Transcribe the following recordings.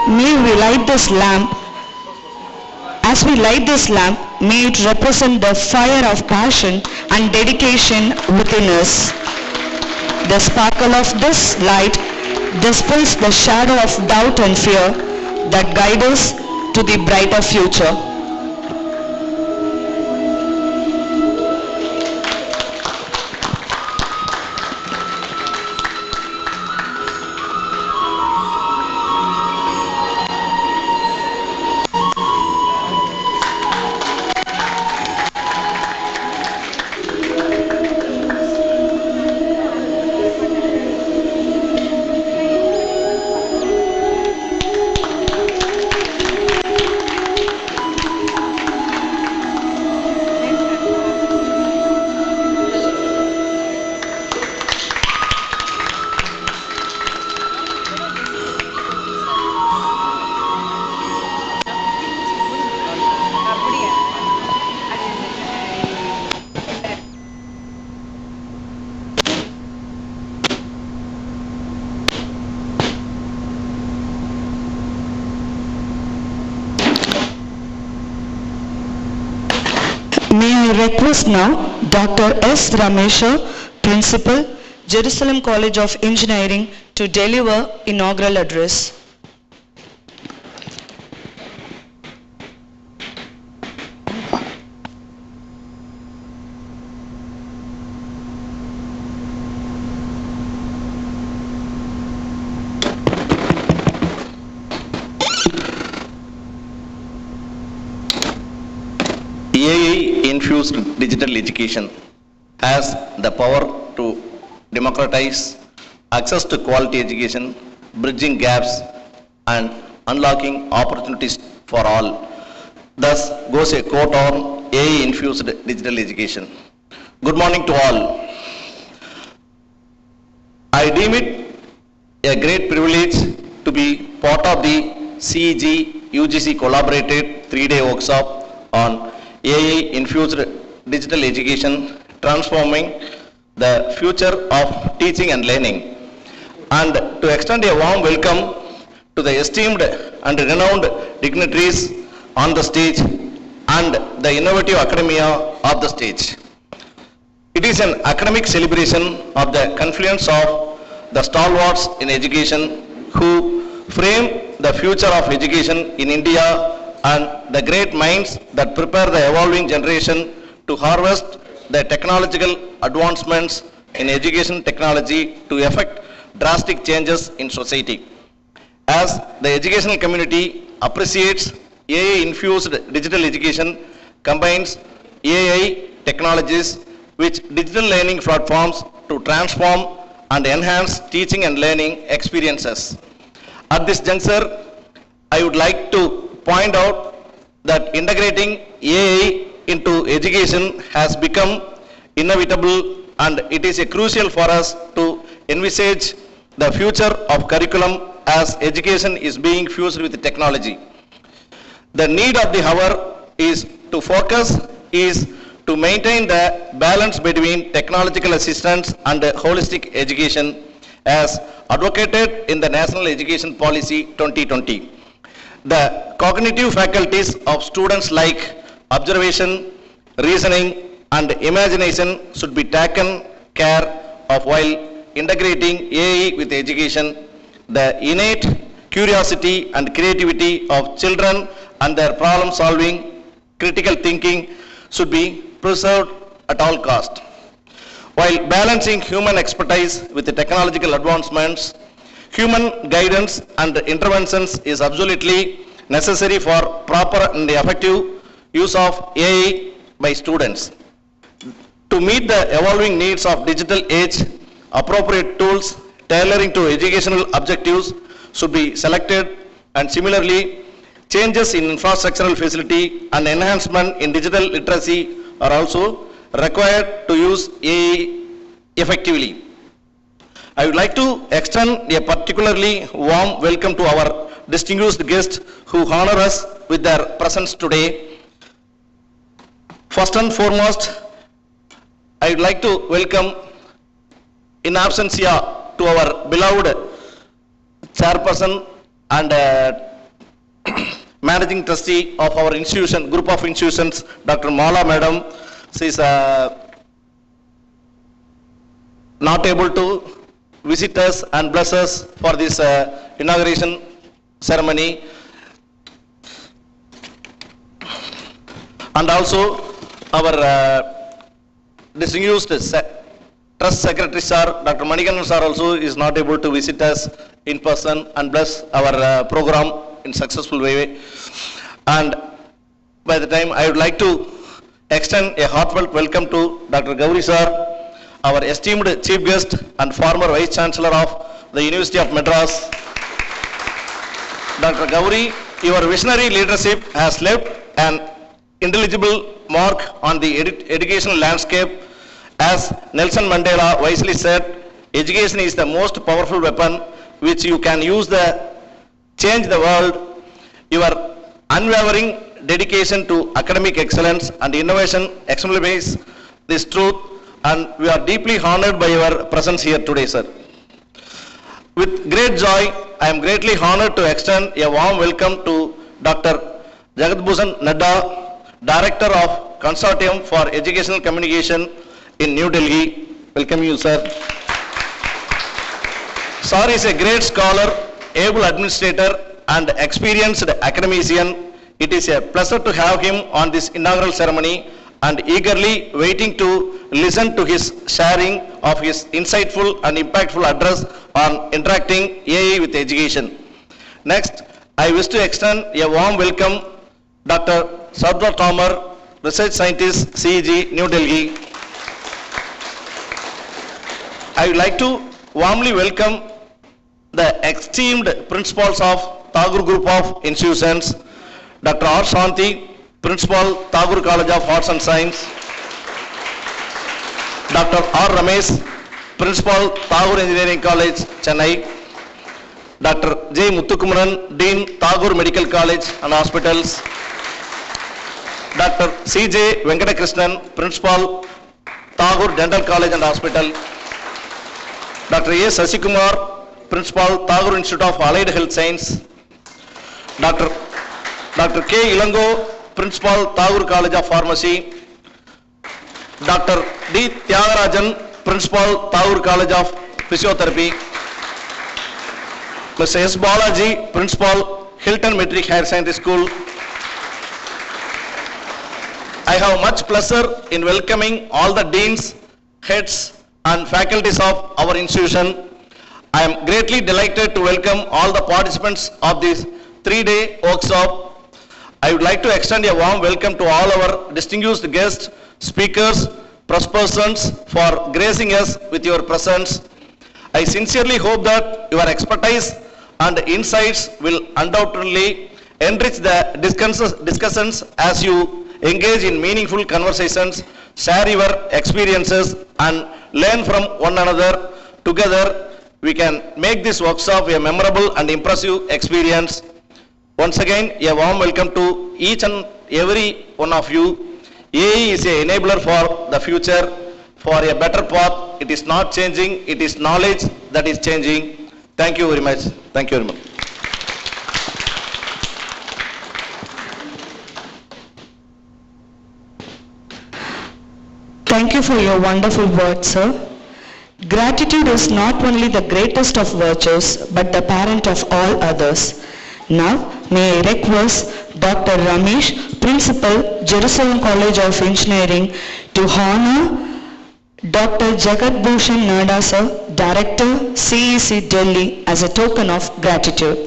May we light this lamp. As we light this lamp, may it represent the fire of passion and dedication within us. The sparkle of this light dispels the shadow of doubt and fear that guide us to the brighter future. May I request now Dr. S. Ramesha, Principal, Jerusalem College of Engineering, to deliver inaugural address. AI-infused digital education has the power to democratize access to quality education, bridging gaps and unlocking opportunities for all. Thus goes a quote on AI-infused digital education. Good morning to all. I deem it a great privilege to be part of the CEG UGC collaborated 3-day workshop on AI-infused digital education, transforming the future of teaching and learning, and to extend a warm welcome to the esteemed and renowned dignitaries on the stage and the innovative academia of the stage. It is an academic celebration of the confluence of the stalwarts in education who frame the future of education in India and the great minds that prepare the evolving generation to harvest the technological advancements in education technology to effect drastic changes in society. As the educational community appreciates AI-infused digital education combines AI technologies with digital learning platforms to transform and enhance teaching and learning experiences. At this juncture, I would like to point out that integrating AI into education has become inevitable, and it is crucial for us to envisage the future of curriculum as education is being fused with technology. The need of the hour is to maintain the balance between technological assistance and holistic education as advocated in the National Education Policy 2020. The cognitive faculties of students like observation, reasoning, and imagination should be taken care of while integrating AI with education. The innate curiosity and creativity of children and their problem-solving, critical thinking should be preserved at all cost. While balancing human expertise with the technological advancements, human guidance and interventions is absolutely necessary for proper and effective use of AI by students. To meet the evolving needs of digital age, appropriate tools tailoring to educational objectives should be selected, and similarly, changes in infrastructural facility and enhancement in digital literacy are also required to use AI effectively. I would like to extend a particularly warm welcome to our distinguished guests who honor us with their presence today. First and foremost, I would like to welcome in absentia to our beloved chairperson and Managing Trustee of our institution, group of institutions, Dr. Mala Madam. She is not able to visit us and bless us for this inauguration ceremony. And also our distinguished Trust Secretary Sir, Dr. Manikandan Sir also is not able to visit us in person and bless our program in successful way. And by the time I would like to extend a heartfelt welcome to Dr. Gauri Sir, our esteemed Chief Guest and former Vice Chancellor of the University of Madras. Dr. Gauri, your visionary leadership has left an indelible mark on the educational landscape. As Nelson Mandela wisely said, education is the most powerful weapon which you can use to change the world. Your unwavering dedication to academic excellence and innovation exemplifies this truth, and we are deeply honored by your presence here today, sir. With great joy, I am greatly honored to extend a warm welcome to Dr. Jagatbhushan Nadda, Director of Consortium for Educational Communication in New Delhi. Welcome you, sir. Sir is a great scholar, able administrator, and experienced academician. It is a pleasure to have him on this inaugural ceremony and eagerly waiting to listen to his sharing of his insightful and impactful address on interacting AI with education. Next, I wish to extend a warm welcome Dr. Sardar Tomar, Research Scientist, CEG, New Delhi. I would like to warmly welcome the esteemed principals of Tagore Group of Institutions, Dr. R. Shanti, Principal, Tagore College of Arts and Science, Dr. R. Ramesh, Principal, Tagore Engineering College, Chennai, Dr. J. Muthukumaran, Dean, Tagore Medical College and Hospitals, Dr. C.J. Venkatakrishnan, Principal, Tagore Dental College and Hospital, Dr. A. Sasikumar, Principal, Tagore Institute of Allied Health Science, Dr. K. Ilango, Principal, Tagore College of Pharmacy, Dr. D. Tyagarajan, Principal, Tagore College of Physiotherapy, Mr. S. Balaji, Principal, Hilton Metric Higher Secondary School. I have much pleasure in welcoming all the deans, heads and faculties of our institution. I am greatly delighted to welcome all the participants of this 3-day workshop. I would like to extend a warm welcome to all our distinguished guests, speakers, press persons for gracing us with your presence. I sincerely hope that your expertise and insights will undoubtedly enrich the discussions as you engage in meaningful conversations, share your experiences and learn from one another. Together, we can make this workshop a memorable and impressive experience. Once again, a warm welcome to each and every one of you. AI is an enabler for the future, for a better path. It is not changing, it is knowledge that is changing. Thank you very much. Thank you very much. Thank you for your wonderful words, sir. Gratitude is not only the greatest of virtues, but the parent of all others. Now, may I request Dr. Ramesh, Principal, Jerusalem College of Engineering, to honor Dr. Jagatbhushan Nadda, sir, Director, CEC Delhi, as a token of gratitude.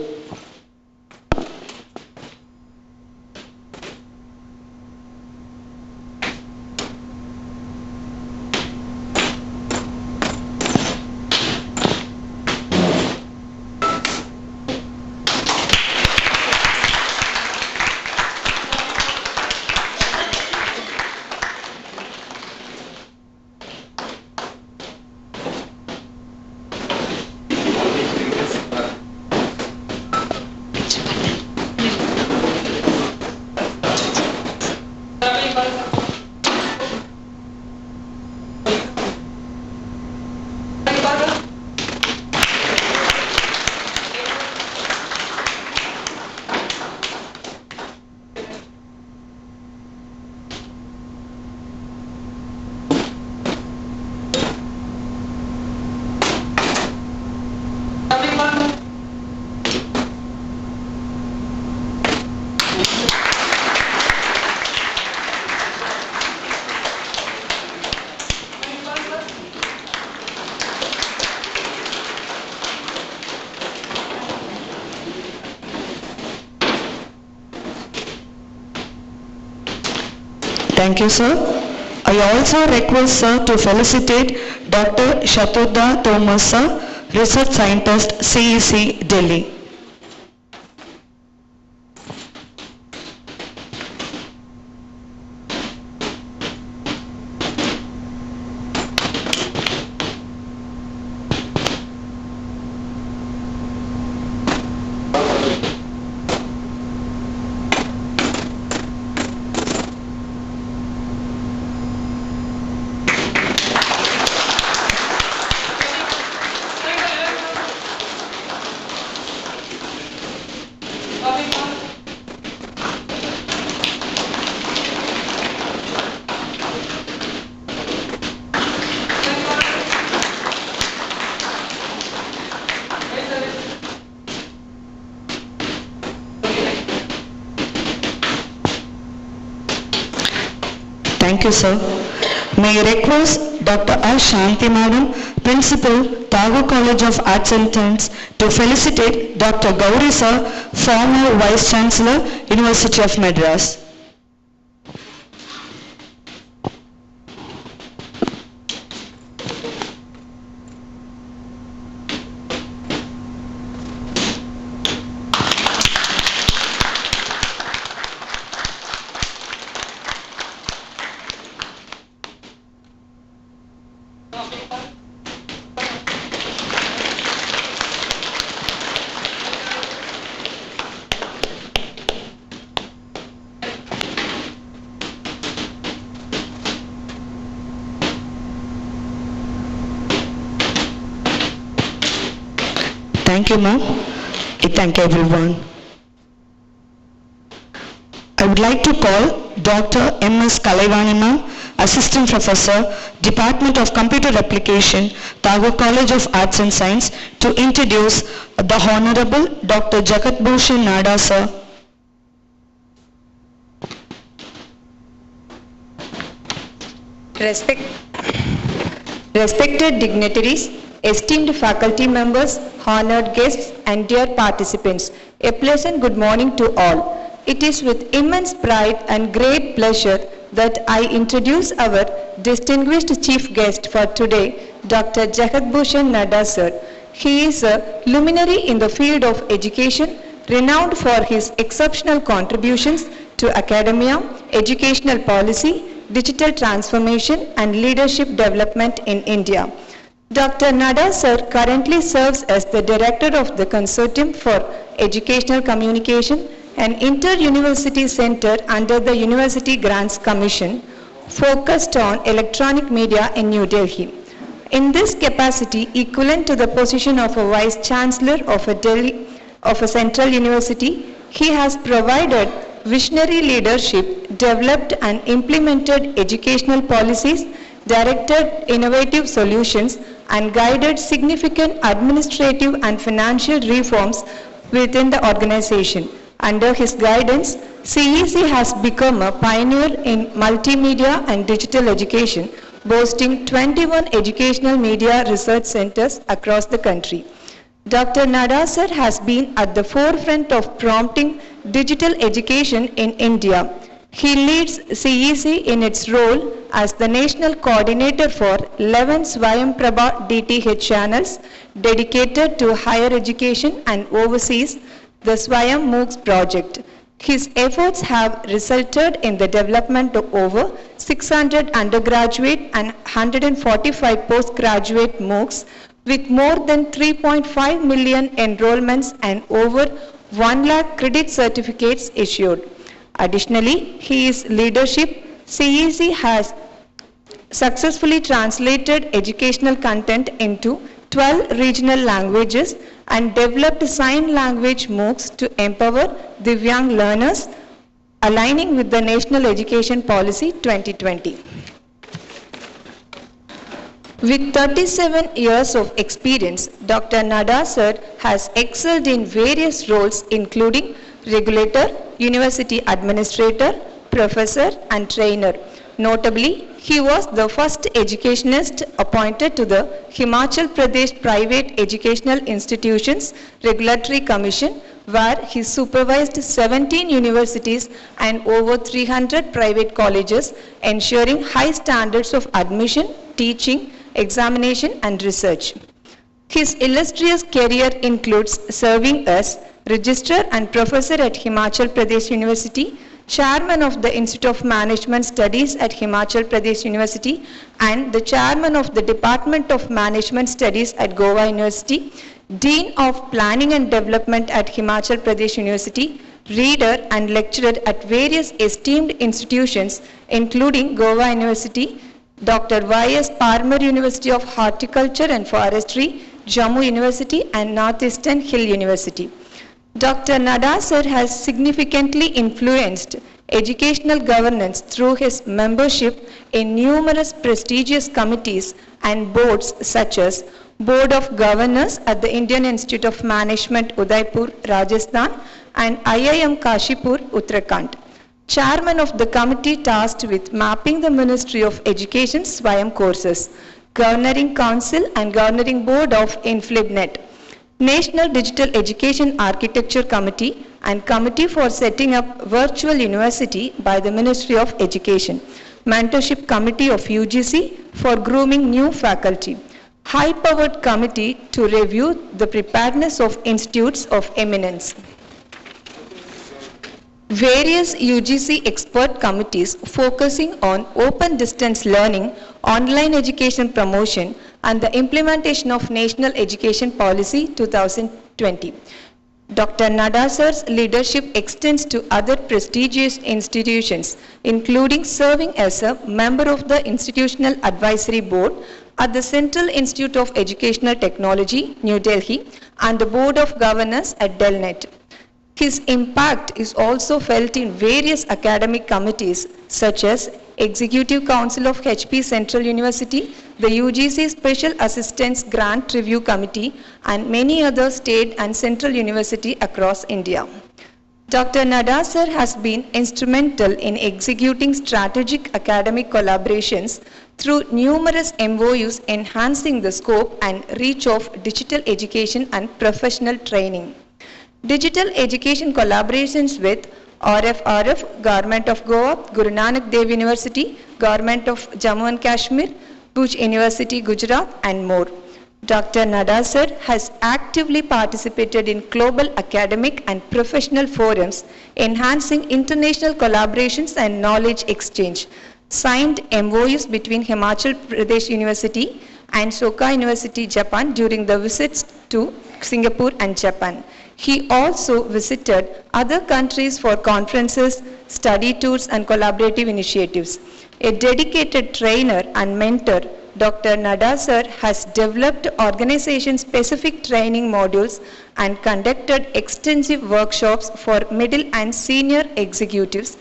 Thank you, sir. I also request sir to felicitate Dr. Shatuda Thomas, sir, Research Scientist, CEC, Delhi. Thank you, sir. May I request Dr. R. Shanti Madam, Principal, Tagore College of Arts and Science, to felicitate Dr. Gauri sir, former Vice Chancellor, University of Madras. Thank you, ma'am. I thank everyone. I would like to call Dr. M.S. Kalaivani, ma'am, Assistant Professor, Department of Computer Application, Tagore College of Arts and Science, to introduce the Honorable Dr. Jagat Bhushan Nada, sir. Respected dignitaries, esteemed faculty members, honored guests, and dear participants, a pleasant good morning to all. It is with immense pride and great pleasure that I introduce our distinguished chief guest for today, Dr. Jagat Bhushan Nada, sir. He is a luminary in the field of education, renowned for his exceptional contributions to academia, educational policy, digital transformation, and leadership development in India. Dr. Nada sir currently serves as the Director of the Consortium for Educational Communication, an inter-university center under the University Grants Commission, focused on electronic media in New Delhi. In this capacity, equivalent to the position of a Vice Chancellor of a central university, he has provided visionary leadership, developed and implemented educational policies, directed innovative solutions, and guided significant administrative and financial reforms within the organization. Under his guidance, CEC has become a pioneer in multimedia and digital education, boasting 21 educational media research centers across the country. Dr. Nada sir has been at the forefront of promoting digital education in India. He leads CEC in its role as the national coordinator for 11 Swayamprabha DTH channels dedicated to higher education and oversees the Swayam MOOCs project. His efforts have resulted in the development of over 600 undergraduate and 145 postgraduate MOOCs with more than 3.5 million enrollments and over 1 lakh credit certificates issued. Additionally, his leadership, CEC has successfully translated educational content into 12 regional languages and developed sign language MOOCs to empower Divyang learners, aligning with the National Education Policy 2020. With 37 years of experience, Dr. Nada sir has excelled in various roles including regulator, university administrator, professor, and trainer. Notably, he was the first educationist appointed to the Himachal Pradesh Private Educational Institutions Regulatory Commission where he supervised 17 universities and over 300 private colleges, ensuring high standards of admission, teaching, examination, and research. His illustrious career includes serving as Registrar and Professor at Himachal Pradesh University, Chairman of the Institute of Management Studies at Himachal Pradesh University, and the Chairman of the Department of Management Studies at Goa University, Dean of Planning and Development at Himachal Pradesh University, Reader and lecturer at various esteemed institutions including Goa University, Dr. Y.S. Parmar University of Horticulture and Forestry, Jammu University, and Northeastern Hill University. Dr. Nada sir has significantly influenced educational governance through his membership in numerous prestigious committees and boards such as Board of Governors at the Indian Institute of Management, Udaipur, Rajasthan, and IIM Kashipur, Uttarakhand. Chairman of the committee tasked with mapping the Ministry of Education Swayam courses, Governing Council and Governing Board of InflibNet, National Digital Education Architecture Committee, and Committee for Setting Up Virtual University by the Ministry of Education, Mentorship Committee of UGC for grooming new faculty, high-powered committee to review the preparedness of institutes of eminence. Various UGC expert committees focusing on open distance learning, online education promotion, and the implementation of National Education Policy 2020. Dr. Nada sir's leadership extends to other prestigious institutions, including serving as a member of the Institutional Advisory Board at the Central Institute of Educational Technology, New Delhi, and the Board of Governors at Delnet. His impact is also felt in various academic committees such as Executive Council of HP Central University, the UGC Special Assistance Grant Review Committee, and many other state and central universities across India. Dr. Nada sir has been instrumental in executing strategic academic collaborations through numerous MOUs enhancing the scope and reach of digital education and professional training. Digital education collaborations with RFRF, Government of Goa, Guru Nanak Dev University, Government of Jammu and Kashmir, Bhuj University, Gujarat, and more. Dr. Nada sir has actively participated in global academic and professional forums, enhancing international collaborations and knowledge exchange. Signed MOUs between Himachal Pradesh University and Soka University, Japan during the visits to Singapore and Japan. He also visited other countries for conferences, study tours, and collaborative initiatives. A dedicated trainer and mentor, Dr. Nada sir has developed organization-specific training modules and conducted extensive workshops for middle and senior executives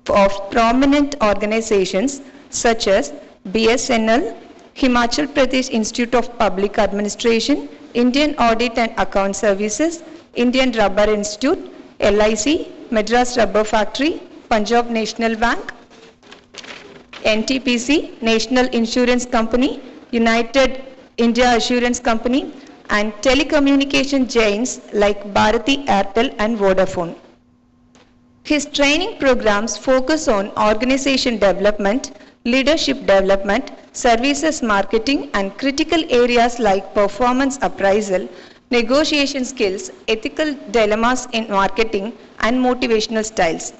of prominent organizations such as BSNL, Himachal Pradesh Institute of Public Administration, Indian Audit and Account Services, Indian Rubber Institute, LIC, Madras Rubber Factory, Punjab National Bank, NTPC, National Insurance Company, United India Assurance Company, and telecommunication giants like Bharati Airtel and Vodafone. His training programs focus on organization development, leadership development, services marketing, and critical areas like performance appraisal, negotiation skills, ethical dilemmas in marketing, and motivational styles.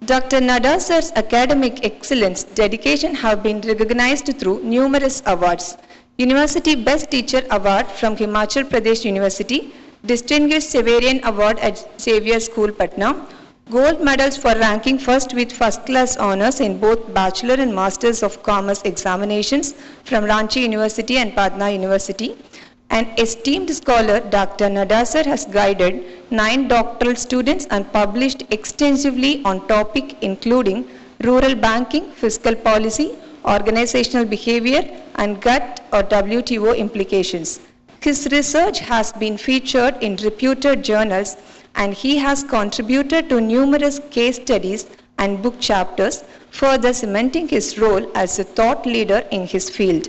Dr. Nada sir's academic excellence dedication have been recognized through numerous awards. University Best Teacher Award from Himachal Pradesh University, Distinguished Severian Award at Xavier School, Patna, Gold medals for ranking first with first-class honors in both Bachelor and Masters of Commerce examinations from Ranchi University and Patna University. An esteemed scholar, Dr. Nada sir has guided 9 doctoral students and published extensively on topics including rural banking, fiscal policy, organizational behavior, and GATT or WTO implications. His research has been featured in reputed journals, and he has contributed to numerous case studies and book chapters, further cementing his role as a thought leader in his field.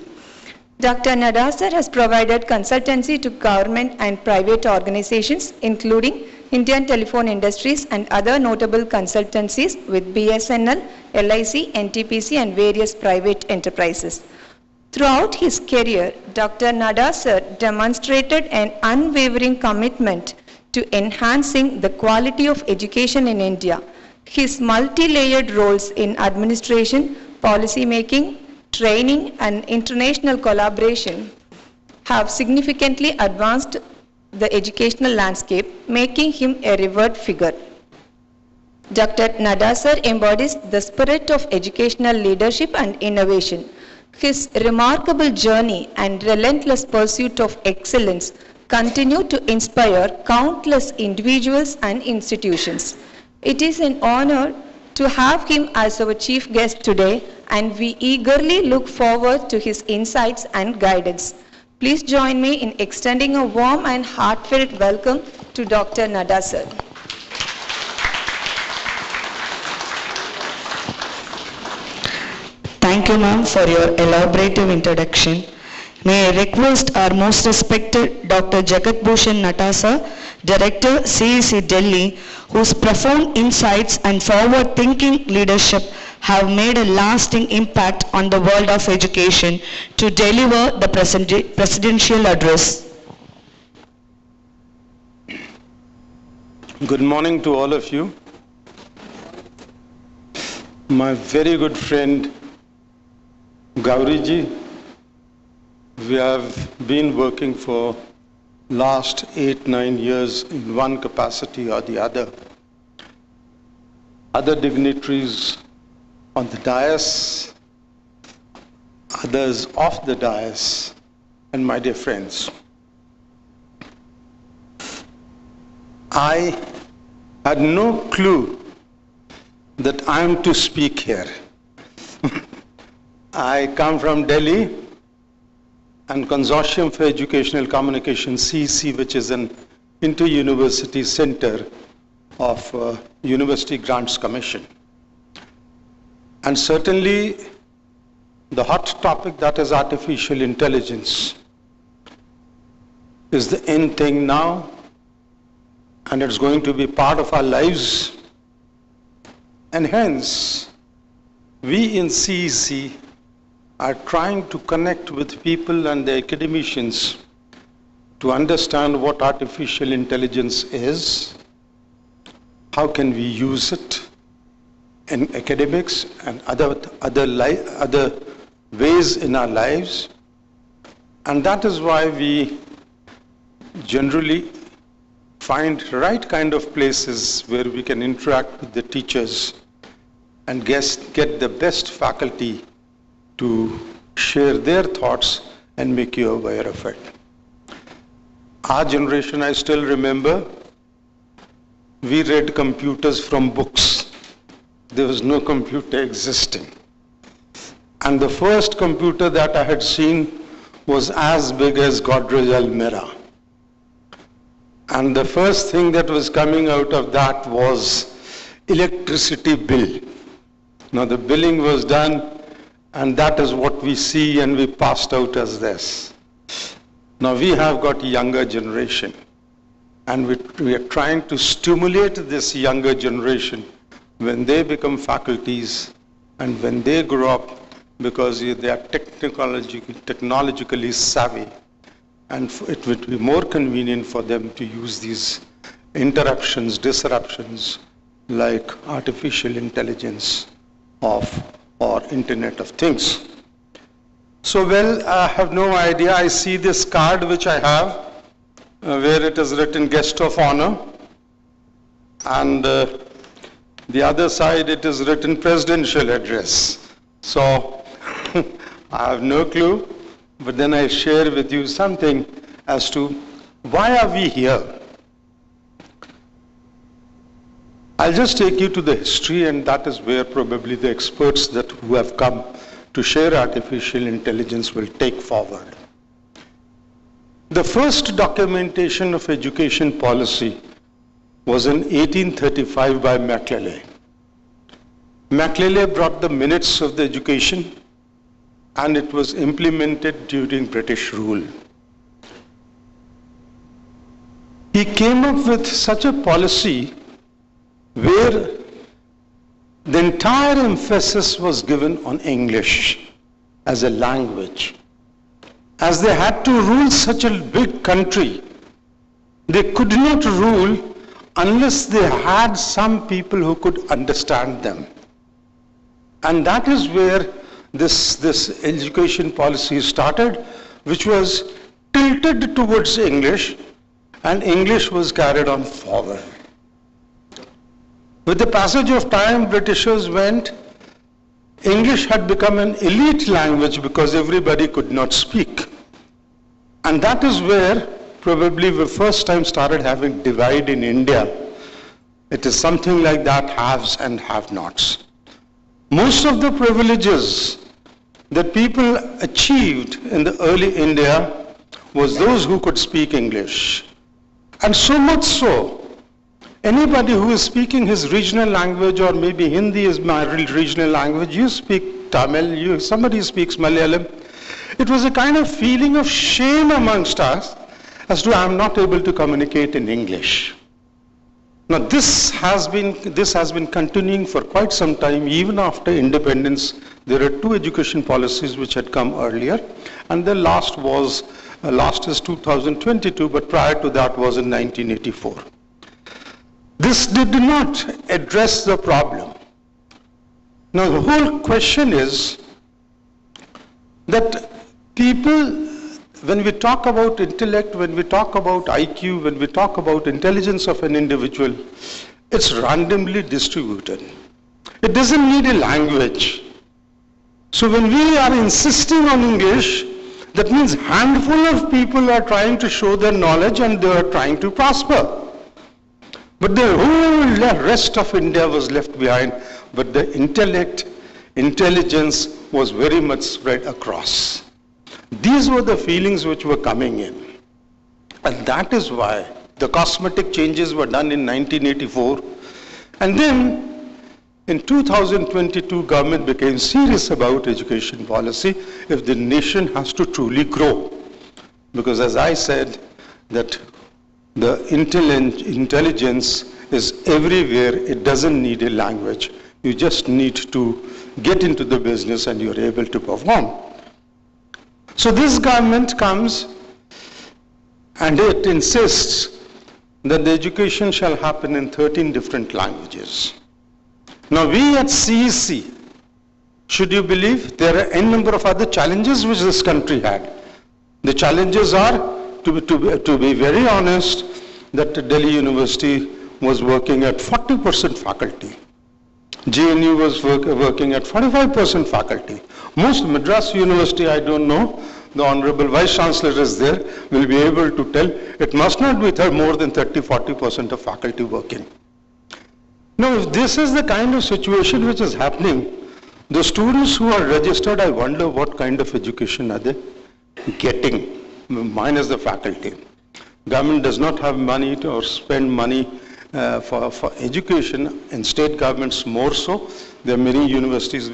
Dr. Nada sir has provided consultancy to government and private organizations, including Indian Telephone Industries and other notable consultancies with BSNL, LIC, NTPC and various private enterprises. Throughout his career, Dr. Nada sir demonstrated an unwavering commitment to enhancing the quality of education in India. His multi-layered roles in administration, policy making, training and international collaboration have significantly advanced the educational landscape, making him a revered figure. Dr. Nada sir embodies the spirit of educational leadership and innovation. His remarkable journey and relentless pursuit of excellence continue to inspire countless individuals and institutions. It is an honor to have him as our chief guest today, and we eagerly look forward to his insights and guidance. Please join me in extending a warm and heartfelt welcome to Dr. Nada sir. Thank you, ma'am, for your elaborative introduction. May I request our most respected Dr. Jagat Bhushan Natasa, Director, CEC Delhi, whose profound insights and forward-thinking leadership have made a lasting impact on the world of education, to deliver the presidential address. Good morning to all of you. My very good friend Gauriji, we have been working for last 8-9 years in one capacity or the other. Other dignitaries on the dais, others off the dais, and my dear friends. I had no clue that I am to speak here. I come from Delhi and Consortium for Educational Communication, CEC, which is an inter-university center of University Grants Commission. And certainly the hot topic, that is artificial intelligence, is the end thing now, and it's going to be part of our lives. And hence, we in CEC are trying to connect with people and the academicians to understand what artificial intelligence is, how can we use it in academics and other ways in our lives. And that is why we generally find right kind of places where we can interact with the teachers and get the best faculty to share their thoughts and make you aware of it. Our generation, I still remember, we read computers from books. There was no computer existing. And the first computer that I had seen was as big as Godrej Almira. And the first thing that was coming out of that was electricity bill. Now the billing was done, and that is what we see, and we passed out as this. Now we have got a younger generation, and we are trying to stimulate this younger generation when they become faculties and when they grow up, because they are technologically savvy, and it would be more convenient for them to use these disruptions like artificial intelligence or Internet of Things. So, well, I have no idea. I see this card which I have, where it is written Guest of Honor, and the other side it is written Presidential Address. So, I have no clue, but then I share with you something as to why are we here. I'll just take you to the history, and that is where probably the experts who have come to share artificial intelligence will take forward. The first documentation of education policy was in 1835 by Macaulay. Macaulay brought the minutes of the education, and it was implemented during British rule. he came up with such a policy where the entire emphasis was given on English as a language. As they had to rule such a big country, they could not rule unless they had some people who could understand them. And that is where this education policy started, which was tilted towards English, and English was carried on forward. With the passage of time, Britishers went, English had become an elite language because everybody could not speak. And that is where probably we first time started having divide in India. It is something like that, haves and have-nots. Most of the privileges that people achieved in the early India was those who could speak English. And so much so, anybody who is speaking his regional language, or maybe Hindi is my regional language, you speak Tamil, somebody speaks Malayalam, it was a kind of feeling of shame amongst us as to I am not able to communicate in English. Now this has been continuing for quite some time. Even after independence, there are two education policies which had come earlier, and the last is 2022, but prior to that was in 1984. This did not address the problem. Now the whole question is that people, when we talk about intellect, when we talk about IQ, when we talk about intelligence of an individual, it's randomly distributed. It doesn't need a language. So when we are insisting on English, that means handful of people are trying to show their knowledge and they are trying to prosper. But the whole rest of India was left behind, but the intelligence was very much spread across. These were the feelings which were coming in. And that is why the cosmetic changes were done in 1984. And then in 2022, government became serious about education policy if the nation has to truly grow. Because as I said, that the intelligence is everywhere. It doesn't need a language. You just need to get into the business and you're able to perform. So this government comes and it insists that the education shall happen in 13 different languages. Now we at CEC, should you believe, there are n number of other challenges which this country had. The challenges are, to be very honest, that Delhi University was working at 40% faculty. JNU was working at 45% faculty. Most Madras University, I don't know, the Honorable Vice Chancellor is there, will be able to tell, it must not be more than 30-40% of faculty working. Now, if this is the kind of situation which is happening, the students who are registered, I wonder what kind of education are they getting, minus the faculty. Government does not have money or spend money for education, and state governments more so. There are many universities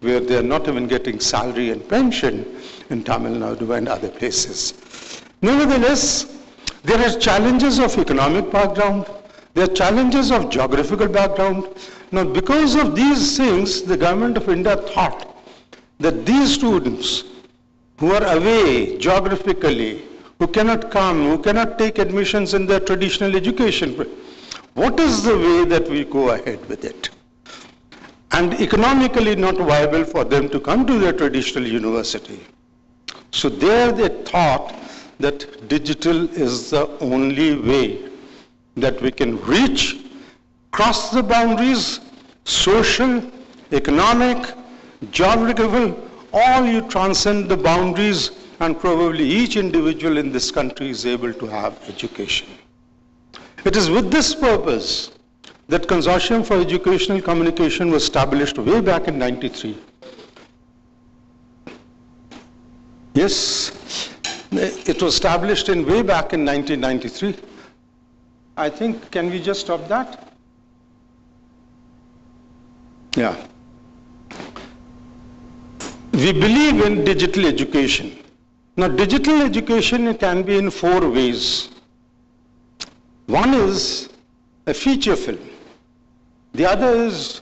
where they are not even getting salary and pension in Tamil Nadu and other places. Nevertheless, there are challenges of economic background, there are challenges of geographical background. Now, because of these things, the government of India thought that these students who are away geographically, who cannot come, who cannot take admissions in their traditional education, what is the way that we go ahead with it? And economically not viable for them to come to their traditional university. So there they thought that digital is the only way that we can reach, cross the boundaries, social, economic, geographical, all you transcend the boundaries, and probably each individual in this country is able to have education. It is with this purpose that Consortium for Educational Communication was established way back in 93. Yes, it was established way back in 1993. I think, can we just stop that? Yeah. We believe in digital education. Now, digital education can be in 4 ways. One is a feature film. The other is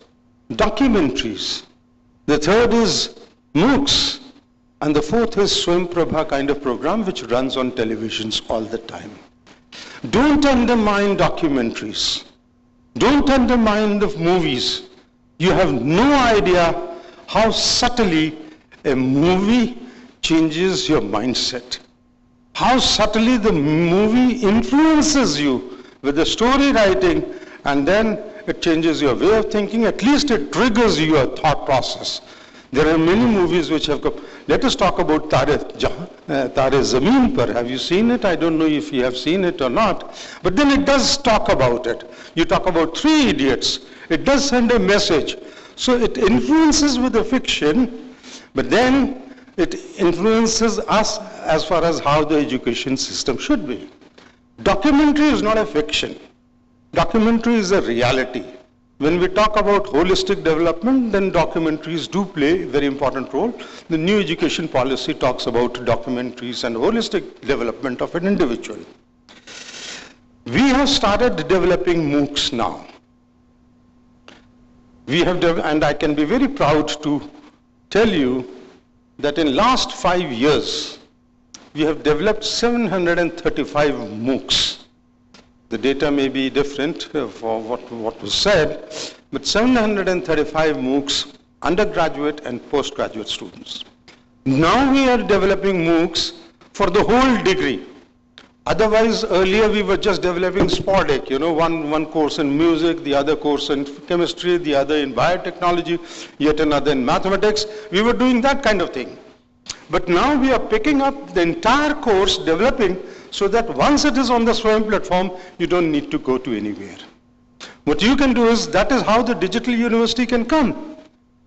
documentaries. The third is MOOCs. And the fourth is Swam Prabha kind of program which runs on televisions all the time. Don't undermine documentaries. Don't undermine the movies. You have no idea how subtly a movie changes your mindset. How subtly the movie influences you with the story writing, and then it changes your way of thinking. At least it triggers your thought process. There are many movies which have come. Let us talk about Tare Zameen Par. Have you seen it? I don't know if you have seen it or not. But then it does talk about it. You talk about Three Idiots. It does send a message. So it influences with the fiction, but then it influences us as far as how the education system should be. Documentary is not a fiction. Documentary is a reality. When we talk about holistic development, then documentaries do play a very important role. The new education policy talks about documentaries and holistic development of an individual. We have started developing MOOCs now. We have, and I can be very proud to tell you that in last 5 years, we have developed 735 MOOCs. The data may be different for what was said, but 735 MOOCs, undergraduate and postgraduate students. Now we are developing MOOCs for the whole degree. Otherwise, earlier we were just developing sporadic, one course in music, the other course in chemistry, the other in biotechnology, yet another in mathematics. We were doing that kind of thing. But now we are picking up the entire course, developing, so that once it is on the Swam platform, you don't need to go to anywhere. What you can do is, that is how the digital university can come.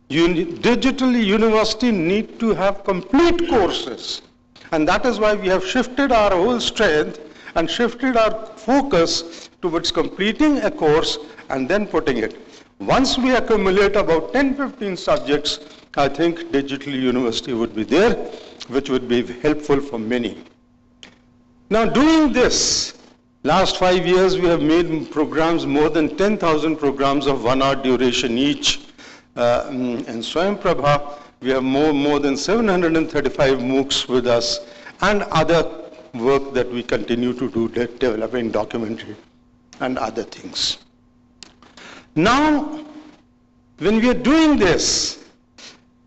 Digital university need to have complete courses. And that is why we have shifted our whole strength and shifted our focus towards completing a course and then putting it. Once we accumulate about 10-15 subjects, I think digital university would be there, which would be helpful for many. Now doing this, last 5 years we have made programs, more than 10,000 programs of 1 hour duration each. In Swam Prabha, we have more than 735 MOOCs with us, and other work that we continue to do, developing documentary and other things. Now, when we are doing this,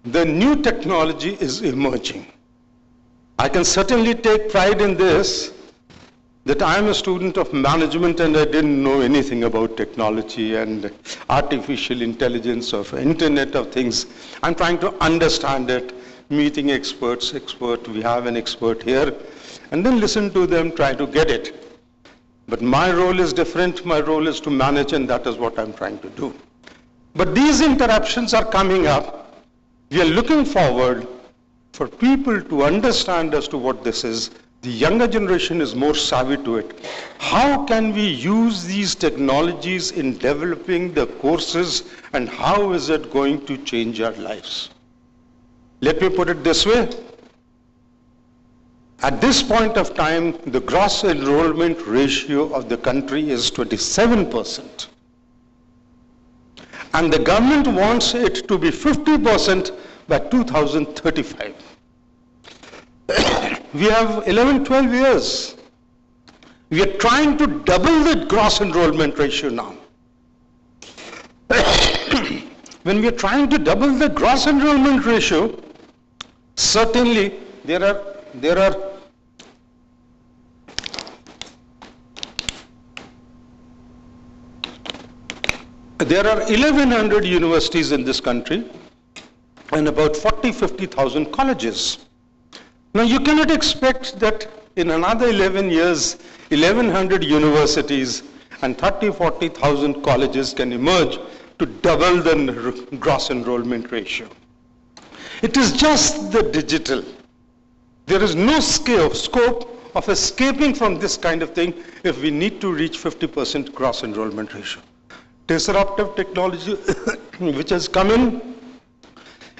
the new technology is emerging. I can certainly take pride in this, that I am a student of management and I didn't know anything about technology and artificial intelligence, of Internet of Things. I'm trying to understand it, meeting experts, we have an expert here, and then listen to them, try to get it. But my role is different. My role is to manage, and that is what I'm trying to do. But these interruptions are coming up. We are looking forward for people to understand as to what this is. The younger generation is more savvy to it. How can we use these technologies in developing the courses, and how is it going to change our lives? Let me put it this way. At this point of time, the gross enrollment ratio of the country is 27%. And the government wants it to be 50% by 2035. We have 11, 12 years. We are trying to double the gross enrollment ratio now. When we are trying to double the gross enrollment ratio, certainly there are 1,100 universities in this country and about 50,000 colleges. Now you cannot expect that in another 11 years, 1,100 universities and 40,000 colleges can emerge to double the gross enrollment ratio. It is just the digital. There is no scope of escaping from this kind of thing if we need to reach 50% gross enrollment ratio. Disruptive technology which has come in,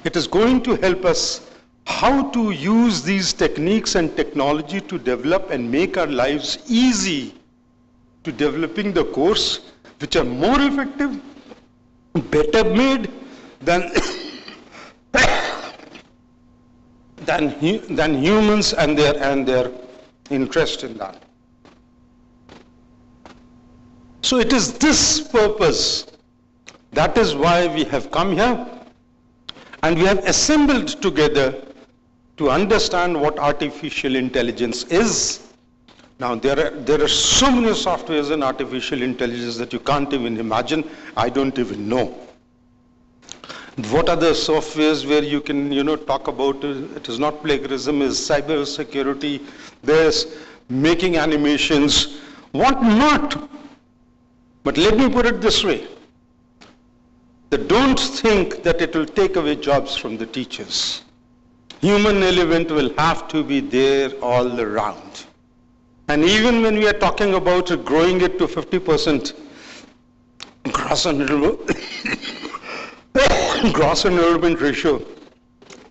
it is going to help us how to use these techniques and technology to develop and make our lives easy to developing the course which are more effective, better made than than humans and their interest in that. So it is this purpose, that is why we have come here, and we have assembled together to understand what artificial intelligence is. Now there are so many softwares in artificial intelligence that you can't even imagine. I don't even know. What are the softwares where you can, talk about it is not plagiarism, is cyber security, there's making animations, what not. But let me put it this way. Don't think that it will take away jobs from the teachers. Human element will have to be there all around. And even when we are talking about growing it to 50% gross enrollment ratio,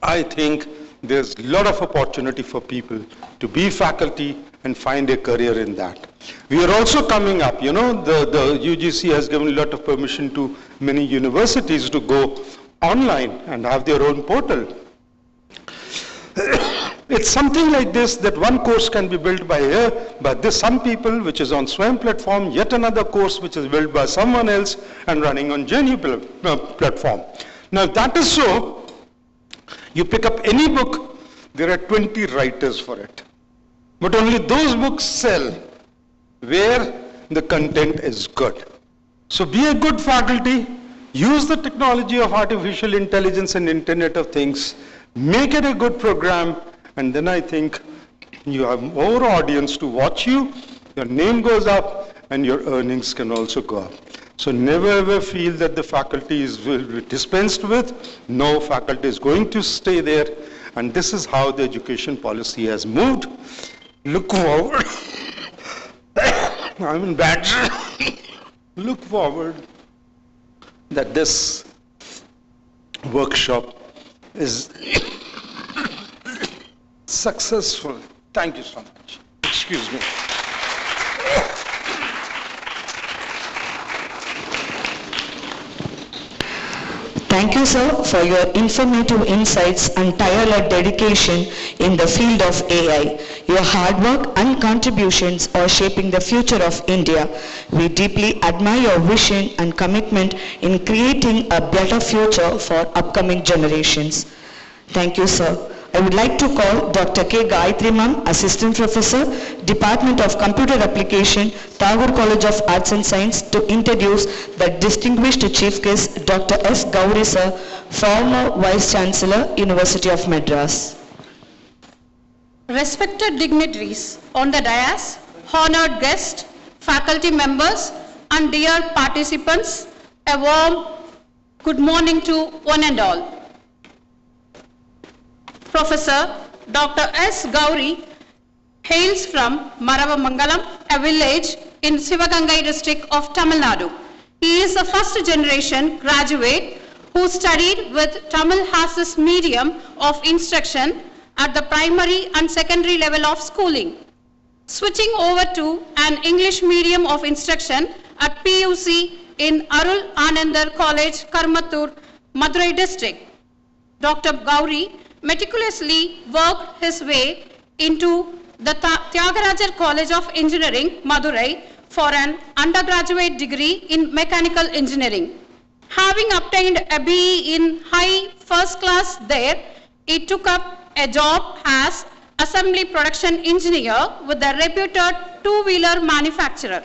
I think there's a lot of opportunity for people to be faculty and find a career in that. We are also coming up, the UGC has given a lot of permission to many universities to go online and have their own portal. It's something like this, that one course can be built by here, but there's some people which is on Swayam platform, yet another course which is built by someone else and running on Genie platform. Now if that is so, you pick up any book, there are 20 writers for it. But only those books sell where the content is good. So be a good faculty, use the technology of artificial intelligence and Internet of Things, make it a good program, and then I think you have more audience to watch you, your name goes up, and your earnings can also go up. So never ever feel that the faculty will be dispensed with. No, faculty is going to stay there, and this is how the education policy has moved. Look forward. I'm in bad. Look forward that this workshop is successful. Thank you so much. Excuse me. Thank you, sir, for your informative insights and tireless dedication in the field of AI. Your hard work and contributions are shaping the future of India. We deeply admire your vision and commitment in creating a better future for upcoming generations. Thank you, sir. I would like to call Dr. K. Gayatri Ma'am, Assistant Professor, Department of Computer Application, Tagore College of Arts and Science, to introduce the distinguished Chief Guest, Dr. S. Gauri sir, former Vice Chancellor, University of Madras. Respected dignitaries on the dais, honored guests, faculty members, and dear participants, a warm good morning to one and all. Professor Dr. S. Gauri hails from Maravamangalam, a village in Sivagangai district of Tamil Nadu. He is a first generation graduate who studied with Tamil as his medium of instruction at the primary and secondary level of schooling, switching over to an English medium of instruction at PUC in Arul Anandar College, Karmattur, Madurai district. Dr. Gauri meticulously worked his way into the Tyagarajar College of Engineering, Madurai, for an undergraduate degree in mechanical engineering. Having obtained a BE in high first class there, he took up a job as assembly production engineer with the reputed two-wheeler manufacturer,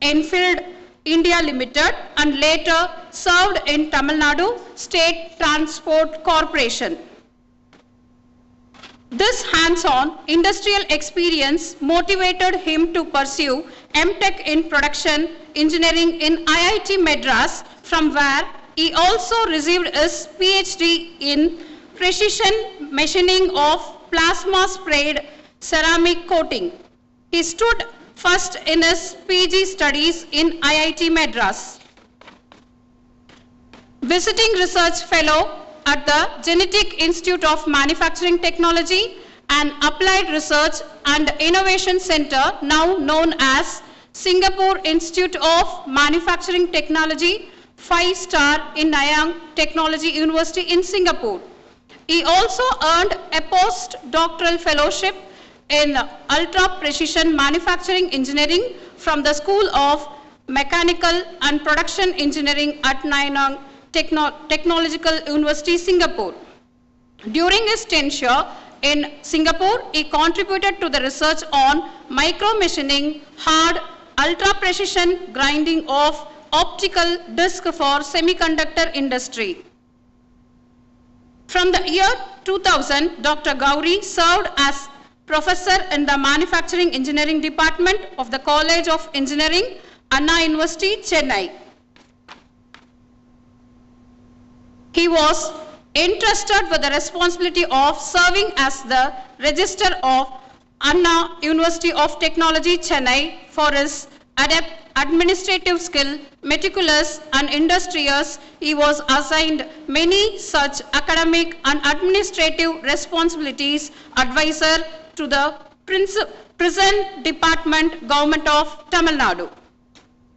Enfield India Limited, and later served in Tamil Nadu State Transport Corporation. This hands-on industrial experience motivated him to pursue M.Tech in production engineering in IIT Madras, from where he also received his PhD in precision machining of plasma sprayed ceramic coating. He stood first in his PG studies in IIT Madras. Visiting research fellow at the Genetic Institute of Manufacturing Technology and Applied Research and Innovation Center, now known as Singapore Institute of Manufacturing Technology, 5-star in Nanyang Technology University in Singapore. He also earned a postdoctoral fellowship in Ultra Precision Manufacturing Engineering from the School of Mechanical and Production Engineering at Nanyang Technological University, Singapore. During his tenure in Singapore, he contributed to the research on micro-machining, hard, ultra-precision grinding of optical disc for semiconductor industry. From the year 2000, Dr. Gauri served as professor in the Manufacturing Engineering Department of the College of Engineering, Anna University, Chennai. He was entrusted with the responsibility of serving as the Registrar of Anna University of Technology, Chennai, for his adept administrative skill, meticulous and industrious. He was assigned many such academic and administrative responsibilities, advisor to the present department government of Tamil Nadu.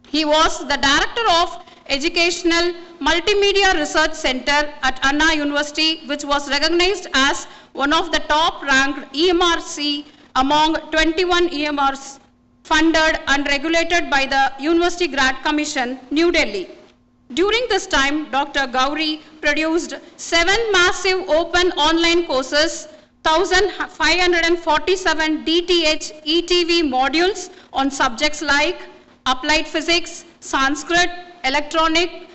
He was the director of Educational Multimedia Research Center at Anna University, which was recognized as one of the top-ranked EMRC among 21 EMRs funded and regulated by the University Grad Commission, New Delhi. During this time, Dr. Gauri produced 7 massive open online courses, 1,547 DTH ETV modules on subjects like applied physics, Sanskrit, electronic,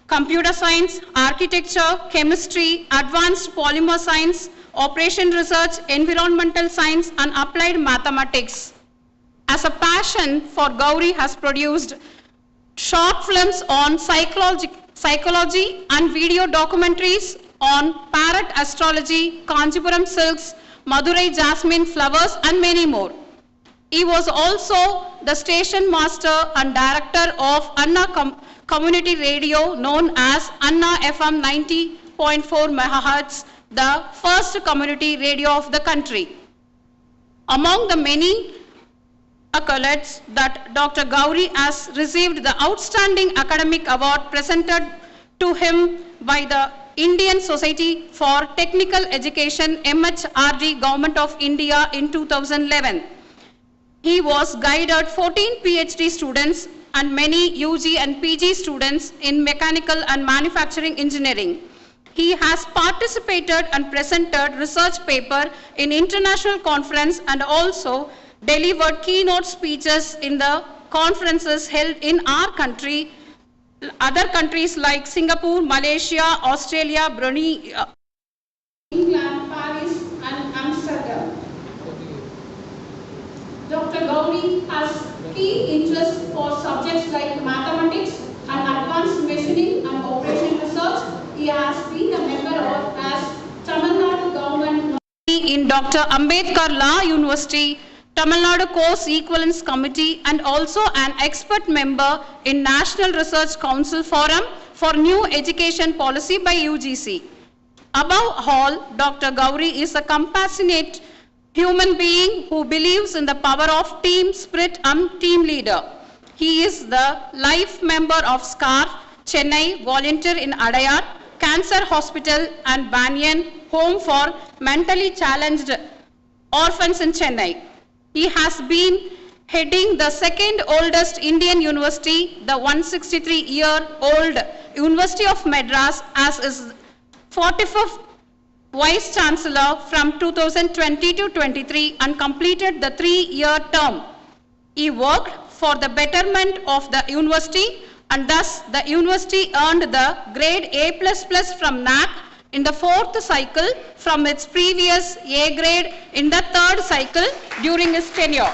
computer science, architecture, chemistry, advanced polymer science, operation research, environmental science, and applied mathematics. As a passion for Gauri has produced short films on psychology and video documentaries on parrot astrology, Kanjipuram silks, Madurai jasmine flowers, and many more. He was also the station master and director of Anna Community Radio, known as Anna FM 90.4 MHz, the first community radio of the country. Among the many accolades that Dr. Gauri has received, the Outstanding Academic Award presented to him by the Indian Society for Technical Education, MHRD, Government of India in 2011. He was guided 14 PhD students and many UG and PG students in mechanical and manufacturing engineering. He has participated and presented research paper in international conference and also delivered keynote speeches in the conferences held in our country, other countries like Singapore, Malaysia, Australia, Brunei, England, Paris, and Amsterdam. Dr. Gauri has keen interest for subjects like mathematics and advanced machining and operation research. He has been a member of as Tamil Nadu government in Dr. Ambedkar Law University, Tamil Nadu Course Equivalence Committee, and also an expert member in National Research Council Forum for New Education Policy by UGC. Above all, Dr. Gauri is a compassionate human being who believes in the power of team spirit and team leader. He is the life member of SCAR, Chennai, volunteer in Adayar, Cancer Hospital, and Banyan, home for mentally challenged orphans in Chennai. He has been heading the second oldest Indian university, the 163-year-old University of Madras, as his 45th Vice Chancellor from 2020 to 23 and completed the 3-year term. He worked for the betterment of the university, and thus the university earned the grade A++ from NAC in the 4th cycle from its previous A grade in the 3rd cycle during his tenure.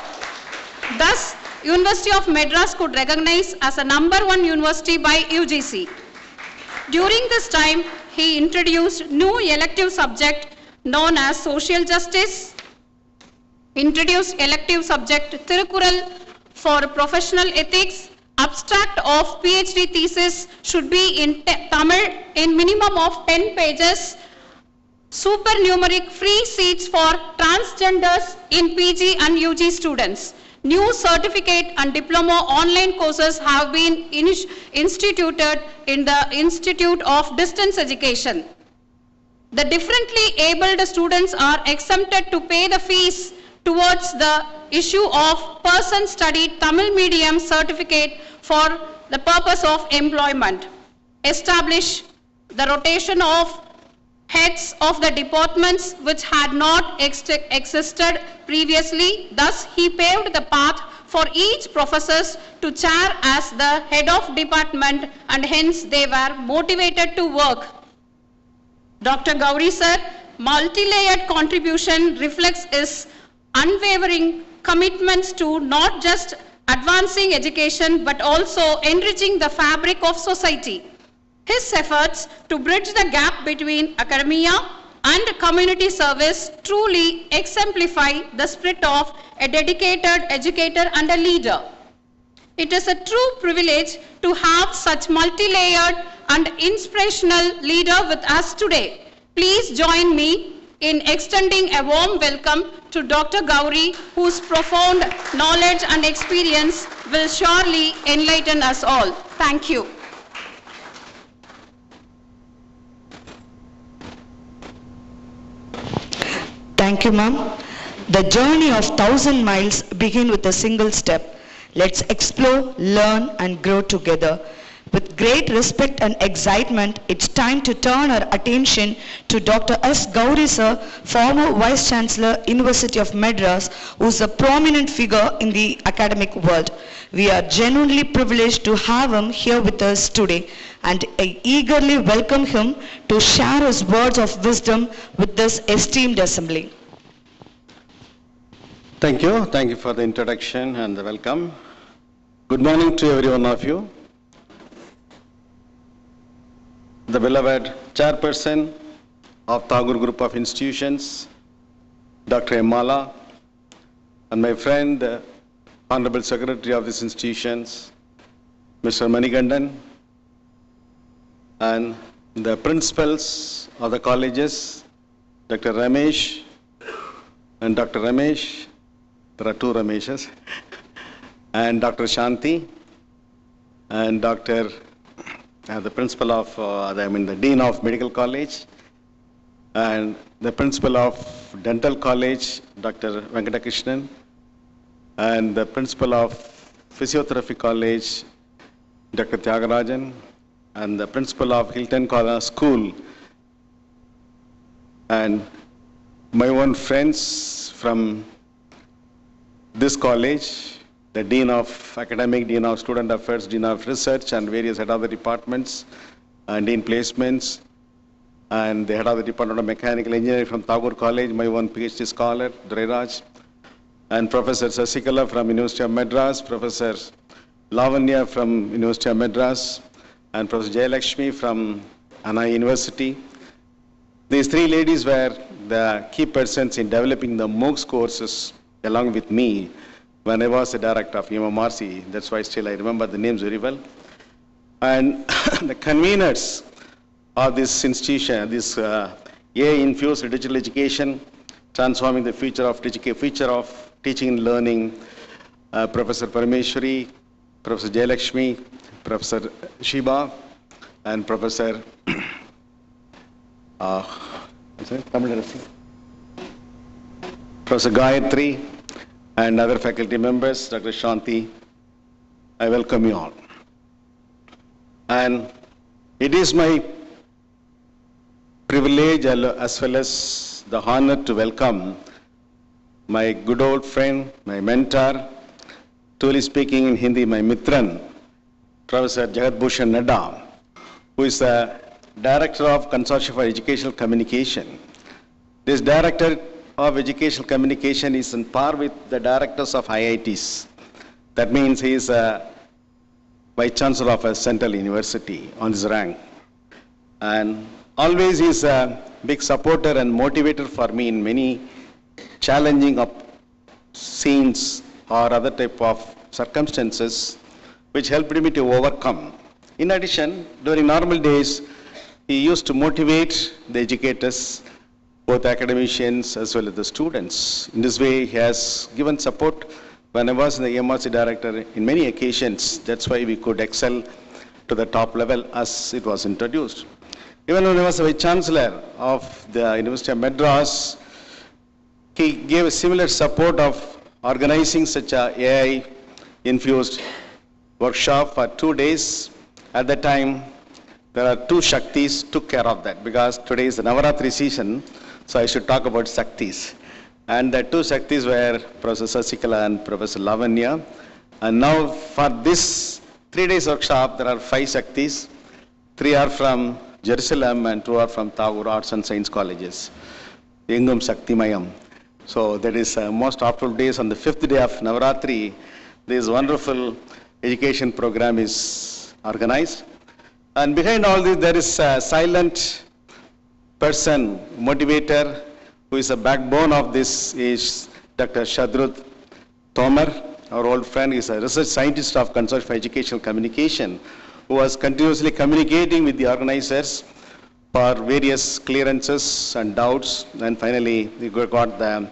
Thus, University of Madras could recognize as a #1 university by UGC. During this time, he introduced new elective subject known as social justice, introduced elective subject Thirukural for professional ethics, abstract of PhD thesis should be in Tamil in minimum of 10 pages, supernumeric free seats for transgenders in PG and UG students. New certificate and diploma online courses have been instituted in the Institute of Distance Education. The differently abled students are exempted to pay the fees towards the issue of person studied Tamil medium certificate for the purpose of employment. Establish the rotation of heads of the departments which had not existed previously. Thus, he paved the path for each professor to chair as the head of department, and hence they were motivated to work. Dr. Gauri sir, multi-layered contribution reflects his unwavering commitments to not just advancing education but also enriching the fabric of society. His efforts to bridge the gap between academia and community service truly exemplify the spirit of a dedicated educator and a leader. It is a true privilege to have such multi-layered and inspirational leader with us today. Please join me in extending a warm welcome to Dr. Gauri, whose profound knowledge and experience will surely enlighten us all. Thank you. Thank you, ma'am. The journey of 1,000 miles begins with a single step. Let's explore, learn, and grow together. With great respect and excitement, it's time to turn our attention to Dr. S. Gauri sir, former Vice Chancellor, University of Madras, who is a prominent figure in the academic world. We are genuinely privileged to have him here with us today, and I eagerly welcome him to share his words of wisdom with this esteemed assembly. Thank you. Thank you for the introduction and the welcome. Good morning to every one of you. The beloved chairperson of Tagore Group of Institutions, Dr. Mala, and my friend, the Honorable Secretary of these institutions, Mr. Manigandan, and the principals of the colleges, Dr. Ramesh and Dr. Ramesh, there are two Rameshes, and Dr. Shanti, and Dr. The principal of, the Dean of Medical College, and the principal of Dental College, Dr. Venkatakrishnan, and the principal of Physiotherapy College, Dr. Tyagarajan, and the principal of Hilton College School, and my own friends from this college, the Dean of Academic, Dean of Student Affairs, Dean of Research, and various head of the departments, and Dean Placements, and the head of the Department of Mechanical Engineering from Tagore College, my own PhD scholar, Drairaj, and Professor Sasikala from University of Madras, Professor Lavanya from University of Madras, and Professor Jayalakshmi from Anna University. These three ladies were the key persons in developing the MOOCs courses along with me when I was the director of MMRC. That's why still I remember the names very well. And the conveners of this institution, this AI-infused digital education, transforming the future of teaching and learning, Professor Parameshwari, Professor Jayalakshmi, Professor Shiba, and Professor Professor Gayatri, and other faculty members, Dr. Shanti, I welcome you all. And it is my privilege as well as the honor to welcome my good old friend, my mentor, truly speaking in Hindi, my Mitran, Professor Jagat Bhushan Nadda, who is the Director of Consortium for Educational Communication. This Director of Educational Communication is on par with the directors of IITs. That means he is a Vice Chancellor of a Central University on his rank. And always he is a big supporter and motivator for me in many challenging scenes or other type of circumstances which helped me to overcome. In addition, during normal days, he used to motivate the educators, both academicians as well as the students. In this way, he has given support when I was the MRC director, in many occasions, that's why we could excel to the top level as it was introduced. Even when I was the Vice Chancellor of the University of Madras, he gave a similar support of organizing such a AI-infused workshop for 2 days. At that time, there are two Shaktis took care of that, because today is the Navaratri season, so I should talk about Shaktis. And the two Shaktis were Professor Sasikala and Professor Lavanya. And now for this 3 days workshop, there are 5 Shaktis. 3 are from Jerusalem and 2 are from Tagore Arts and Science Colleges. Yengum Shaktimayam. So that is most optimal days. On the 5th day of Navaratri, this wonderful education program is organized. And behind all this, there is a silent person, motivator, who is the backbone of this, is Dr. Shadrut Tomar, our old friend. He is a research scientist of Consortium for Educational Communication, who was continuously communicating with the organizers for various clearances and doubts, and finally we got the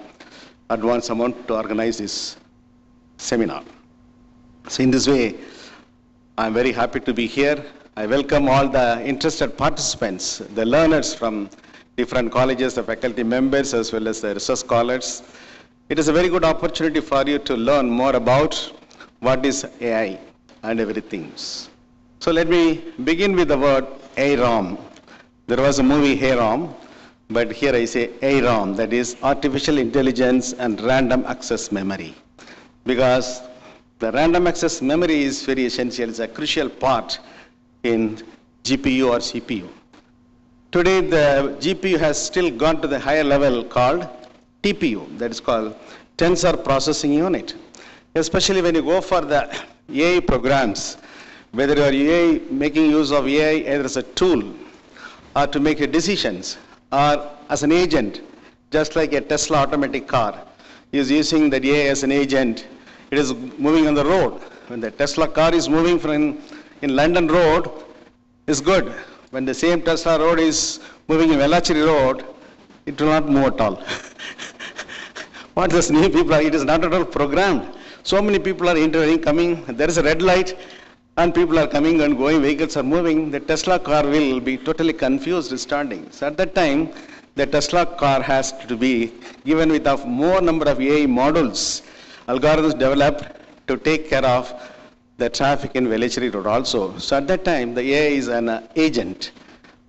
advance amount to organize this seminar. So in this way, I'm very happy to be here. I welcome all the interested participants, the learners from different colleges, the faculty members, as well as the research scholars. It is a very good opportunity for you to learn more about what is AI and everything. So let me begin with the word AROM. There was a movie AROM, but here I say AROM, that is Artificial Intelligence and Random Access Memory. Because the random access memory is very essential, it's a crucial part in GPU or CPU. Today the GPU has still gone to the higher level called TPU, that is called Tensor Processing Unit. Especially when you go for the AI programs, whether you are making use of AI either as a tool or to make decisions or as an agent, just like a Tesla automatic car is using the AI as an agent. It is moving on the road. When the Tesla car is moving in London road, it's good. When the same Tesla road is moving in Velachery road, it will not move at all. What is new people are, it is not at all programmed. So many people are entering, coming, there is a red light, and people are coming and going, vehicles are moving. The Tesla car will be totally confused standing. So at that time, the Tesla car has to be given with a more number of AI models, algorithms developed to take care of the traffic in Velachery road also. So at that time, the AI is an agent.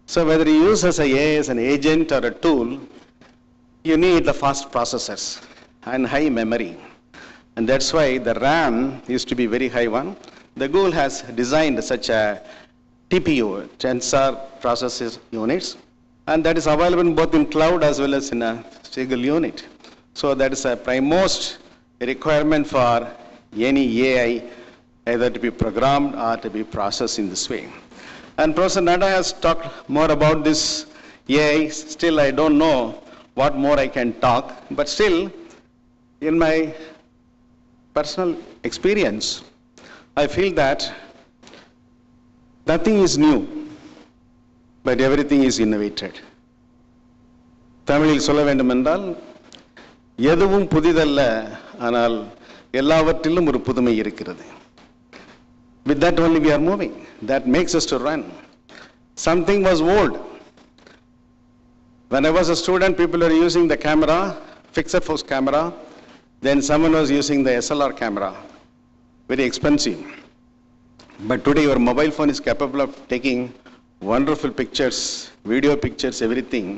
So whether you use as AI as an agent or a tool, you need the fast processors and high memory. And that's why the RAM used to be very high one. The Google has designed such a TPU, Tensor Processing Units, and that is available both in cloud as well as in a single unit. So that is a most requirement for any AI, either to be programmed or to be processed in this way. And Professor Nada has talked more about this AI. Still, I don't know what more I can talk, but still, in my personal experience, I feel that nothing is new, but everything is innovated. தமிழில் சொல்ல வேண்டும் என்றால் எதுவும் புதிதல்ல, ஆனால் எல்லாவற்றிலும் ஒரு புதுமை இருக்கிறது. With that only we are moving. That makes us to run. Something was old. When I was a student, people were using the camera, fixed force camera. Then someone was using the SLR camera, very expensive. But today your mobile phone is capable of taking wonderful pictures, video pictures, everything.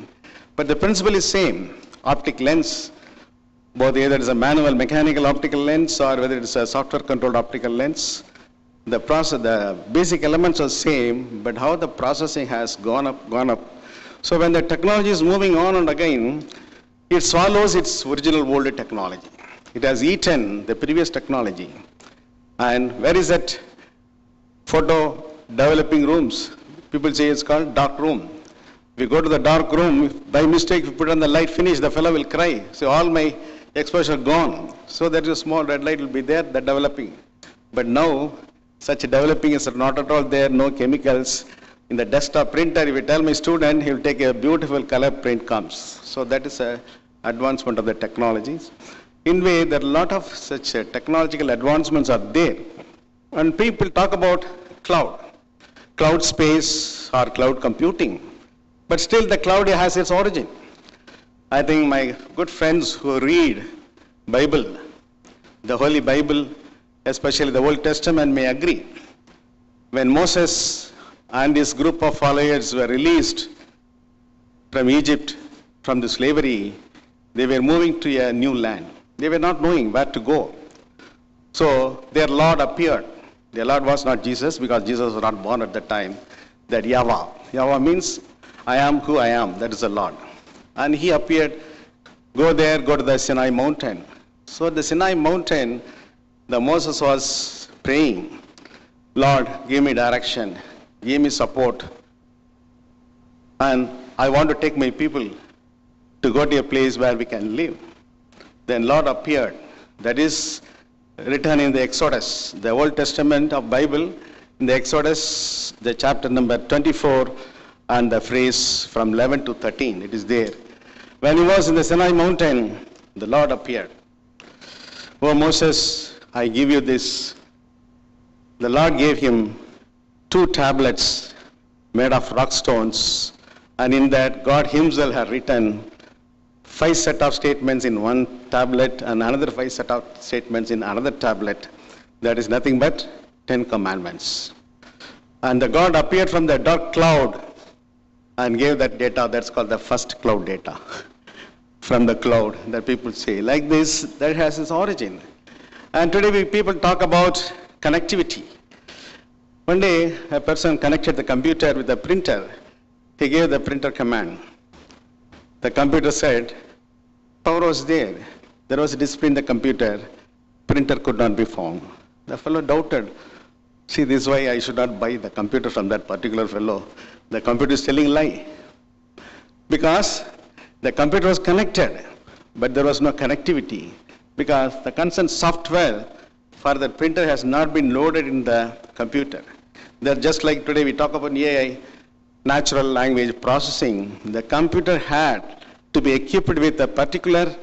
But the principle is same. Optic lens, both either it's a manual mechanical optical lens or whether it's a software controlled optical lens. The basic elements are same, but how the processing has gone up. So when the technology is moving on and again, it swallows its original old technology. It has eaten the previous technology. And where is that photo developing rooms? People say it's called dark room. We go to the dark room, if by mistake we put on the light finish, the fellow will cry. So all my exposure gone. So there is a small red light will be there, the developing. But now, such developing is not at all there, no chemicals. In the desktop printer, if you tell my student, he will take a beautiful color print comes. So that is an advancement of the technologies. In way, there are a lot of such technological advancements are there. And people talk about cloud space or cloud computing. But still the cloud has its origin. I think my good friends who read Bible, the Holy Bible, especially the Old Testament, may agree. When Moses and his group of followers were released from Egypt, from the slavery, they were moving to a new land. They were not knowing where to go. So their Lord appeared. Their Lord was not Jesus, because Jesus was not born at that time. That Yahweh. Yahweh means I am who I am. That is the Lord. And he appeared, go there, go to the Sinai mountain. So the Sinai mountain, the Moses was praying, Lord, give me direction, give me support. And I want to take my people to go to a place where we can live. Then Lord appeared. That is written in the Exodus, the Old Testament of Bible, in the Exodus, the chapter number 24, and the phrase from 11 to 13, it is there. When he was in the Sinai mountain, the Lord appeared. Oh Moses, I give you this. The Lord gave him 2 tablets made of rock stones, and in that God himself had written 5 set of statements in one tablet and another 5 set of statements in another tablet. That is nothing but 10 commandments. And the God appeared from the dark cloud and gave that data. That's called the first cloud data. From the cloud that people say. Like this, that has its origin. And today people talk about connectivity. One day a person connected the computer with the printer. He gave the printer command. The computer said, power was there. There was a display in the computer. Printer could not be found. The fellow doubted. See, this is why I should not buy the computer from that particular fellow. The computer is telling lie. Because the computer was connected, but there was no connectivity. Because the concerned software for the printer has not been loaded in the computer. They're just like today we talk about AI, natural language processing. The computer had to be equipped with a particular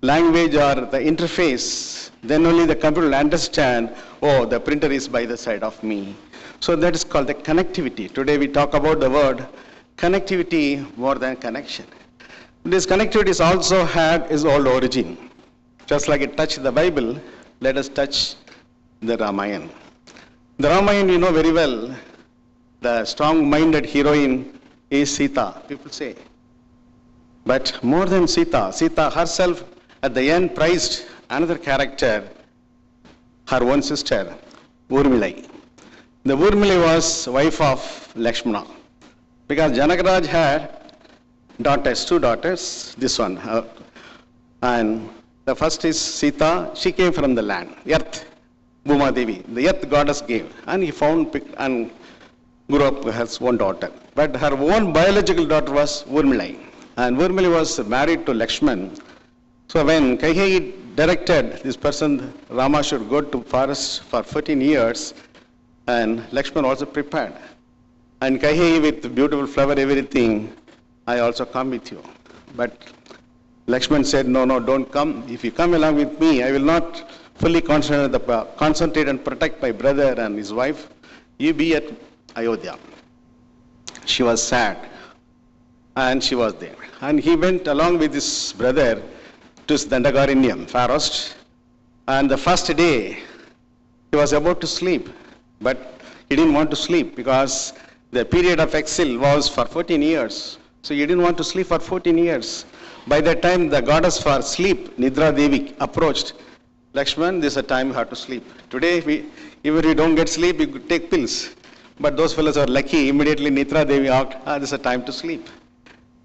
language or the interface. Then only the computer will understand, oh, the printer is by the side of me. So that is called the connectivity. Today we talk about the word connectivity more than connection. This connectivity also had its old origin. Just like it touched the Bible, let us touch the Ramayana. The Ramayana, you know very well, the strong-minded heroine is Sita, people say. But more than Sita, Sita herself at the end prized another character, her own sister, Urmilai. The Urmilai was wife of Lakshmana. Because Janakaraj had daughters, 2 daughters, this one. And the first is Sita, she came from the land, earth, Bhuma Devi, the earth goddess gave. And he found and grew up with his one daughter. But her own biological daughter was Urmilai. And Urmilai was married to Lakshman. So when Kaikeyi directed this person, Rama should go to forest for 14 years, and Lakshman also prepared. And Kaikeyi with beautiful flower, everything, I also come with you. But Lakshman said, no, don't come. If you come along with me, I will not fully concentrate and protect my brother and his wife. You be at Ayodhya. She was sad. And she was there. And he went along with his brother to Dandakaranyam forest. And the first day, he was about to sleep. But he didn't want to sleep because the period of exile was for 14 years. So he didn't want to sleep for 14 years. By that time, the goddess for sleep, Nidra Devi, approached. Lakshman, this is a time you have to sleep. Today, even if you don't get sleep, you take pills. But those fellows are lucky. Immediately, Nidra Devi out, this is a time to sleep.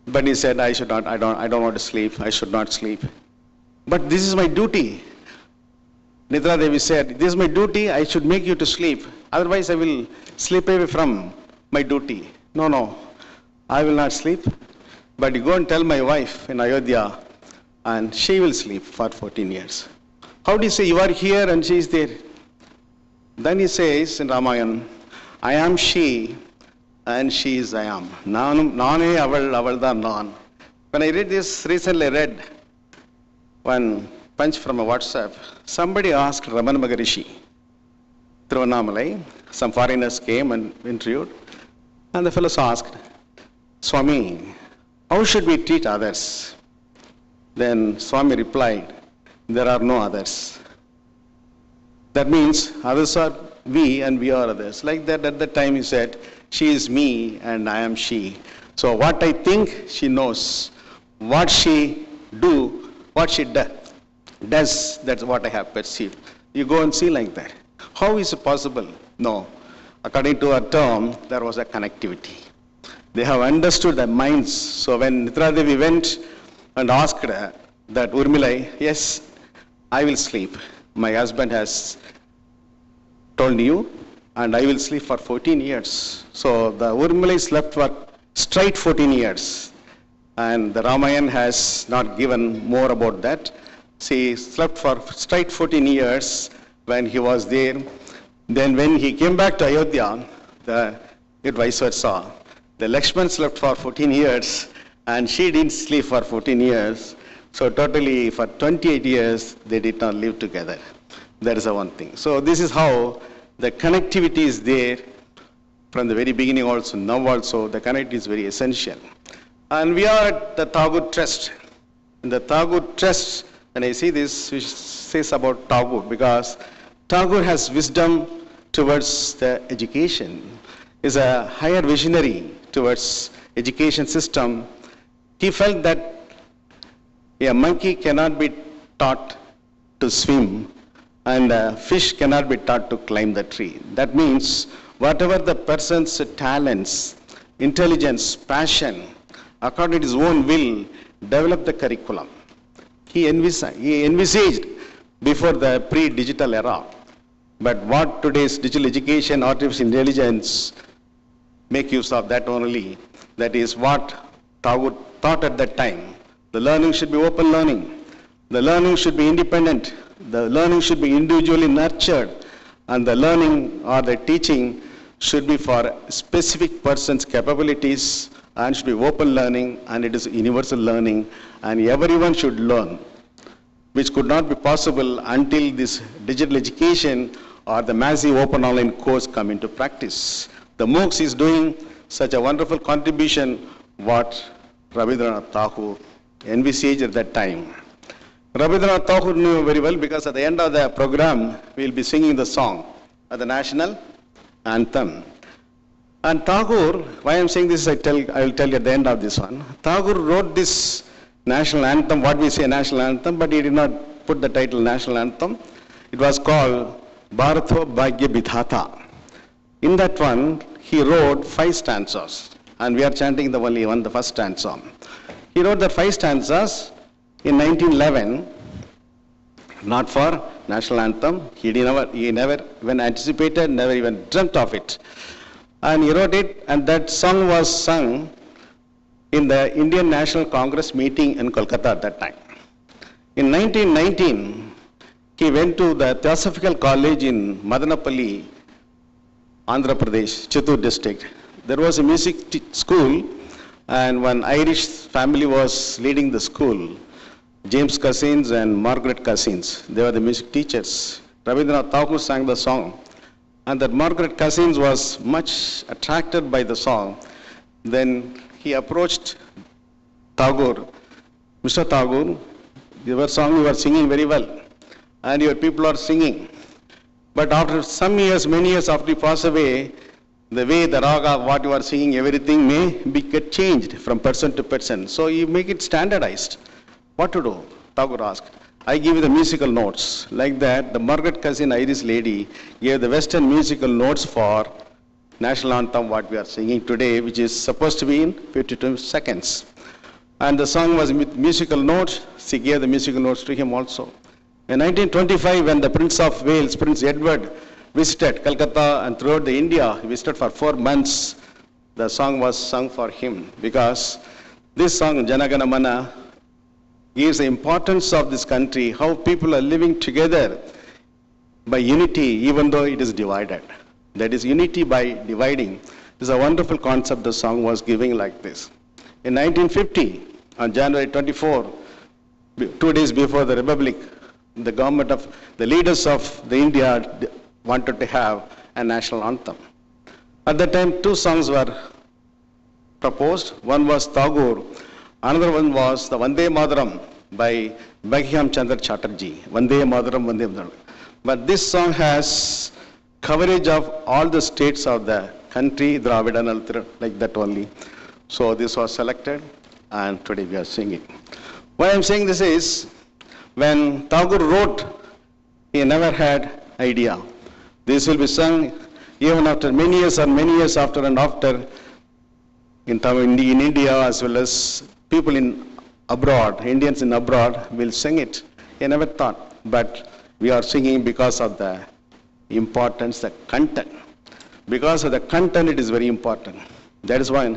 But he said, I don't want to sleep. I should not sleep. But this is my duty. Nidra Devi said, this is my duty. I should make you to sleep. Otherwise, I will slip away from my duty. No, I will not sleep. But you go and tell my wife in Ayodhya, and she will sleep for 14 years. How do you say you are here and she is there? Then he says in Ramayana, I am she and she is I am. Nane aval, avalda nan. When I read this, recently read one punch from a WhatsApp. Somebody asked Ramana Maharishi, Tiruvannamalai, some foreigners came and interviewed, and the fellows asked, Swami, how should we treat others? Then Swami replied, there are no others. That means others are we and we are others. Like that at that time he said, she is me and I am she. So what I think she knows, what she do, what she does, that's what I have perceived. You go and see like that. How is it possible? No. According to our term, there was a connectivity. They have understood their minds. So when Nitra Devi went and asked her that Urmilai, yes, I will sleep. My husband has told you, and I will sleep for 14 years. So the Urmilai slept for straight 14 years. And the Ramayana has not given more about that. She slept for straight 14 years when he was there. Then when he came back to Ayodhya, it vice versa. The Lakshman slept for 14 years and she didn't sleep for 14 years. So totally for 28 years, they did not live together. That is the one thing. So this is how the connectivity is there from the very beginning also, now also, the connectivity is very essential. And we are at the Tagore Trust. In the Tagore Trust, when I see this, which says about Tagore, because Tagore has wisdom towards the education, is a higher visionary towards education system. He felt that a monkey cannot be taught to swim and a fish cannot be taught to climb the tree. That means whatever the person's talents, intelligence, passion, according to his own will, develop the curriculum. He envisaged before the pre-digital era. But what today's digital education, artificial intelligence, make use of that only. That is what Tagore thought at that time. The learning should be open learning. The learning should be independent. The learning should be individually nurtured. And the learning or the teaching should be for specific person's capabilities and should be open learning, and it is universal learning, and everyone should learn, which could not be possible until this digital education or the massive open online course come into practice. The MOOCs is doing such a wonderful contribution what Rabindranath Tagore envisaged at that time. Rabindranath Tagore knew very well, because at the end of the program, we will be singing the song, the national anthem. And Tagore, why I am saying this, I will tell you at the end of this one. Tagore wrote this national anthem, what we say national anthem, but he did not put the title national anthem. It was called Bharatho Bhagya Vidhata. In that one, he wrote 5 stanzas, and we are chanting the only one, the first stanza. He wrote the 5 stanzas in 1911, not for national anthem. He never even anticipated, never even dreamt of it. And he wrote it, and that song was sung in the Indian National Congress meeting in Kolkata at that time. In 1919, he went to the Theosophical College in Madanapalli, Andhra Pradesh, Chittoor district. There was a music school, and one Irish family was leading the school. James Cousins and Margaret Cousins, they were the music teachers. Rabindranath Tagore sang the song, and that Margaret Cousins was much attracted by the song. Then he approached Tagore, Mr. Tagore, your song you are singing very well, and your people are singing. But after some years, many years after you pass away, the way, the raga, what you are singing, everything may get changed from person to person. So you make it standardized. What to do? Tagore asked. I give you the musical notes. Like that, the Margaret Cousin Irish lady gave the Western musical notes for national anthem, what we are singing today, which is supposed to be in 52 seconds. And the song was with musical notes. She gave the musical notes to him also. In 1925, when the Prince of Wales, Prince Edward, visited Calcutta and throughout the India, he visited for 4 months, the song was sung for him, because this song, Jana Gana Mana, gives the importance of this country, how people are living together by unity, even though it is divided. That is unity by dividing. This is a wonderful concept the song was giving like this. In 1950, on January 24, 2 days before the Republic the government of, the leaders of the India wanted to have a national anthem. At that time, two songs were proposed. One was Tagore, another one was the Vande Mataram by Bankim Chandra Chatterjee. Vande Mataram, Vande Mataram. But this song has coverage of all the states of the country, Dravida and Altra, like that only. So this was selected, and today we are singing. Why I'm saying this is, when Tagore wrote, he never had idea. This will be sung even after many years after and after in India, as well as people in abroad, Indians in abroad will sing it. He never thought, but we are singing because of the importance, the content. Because of the content, it is very important. That is why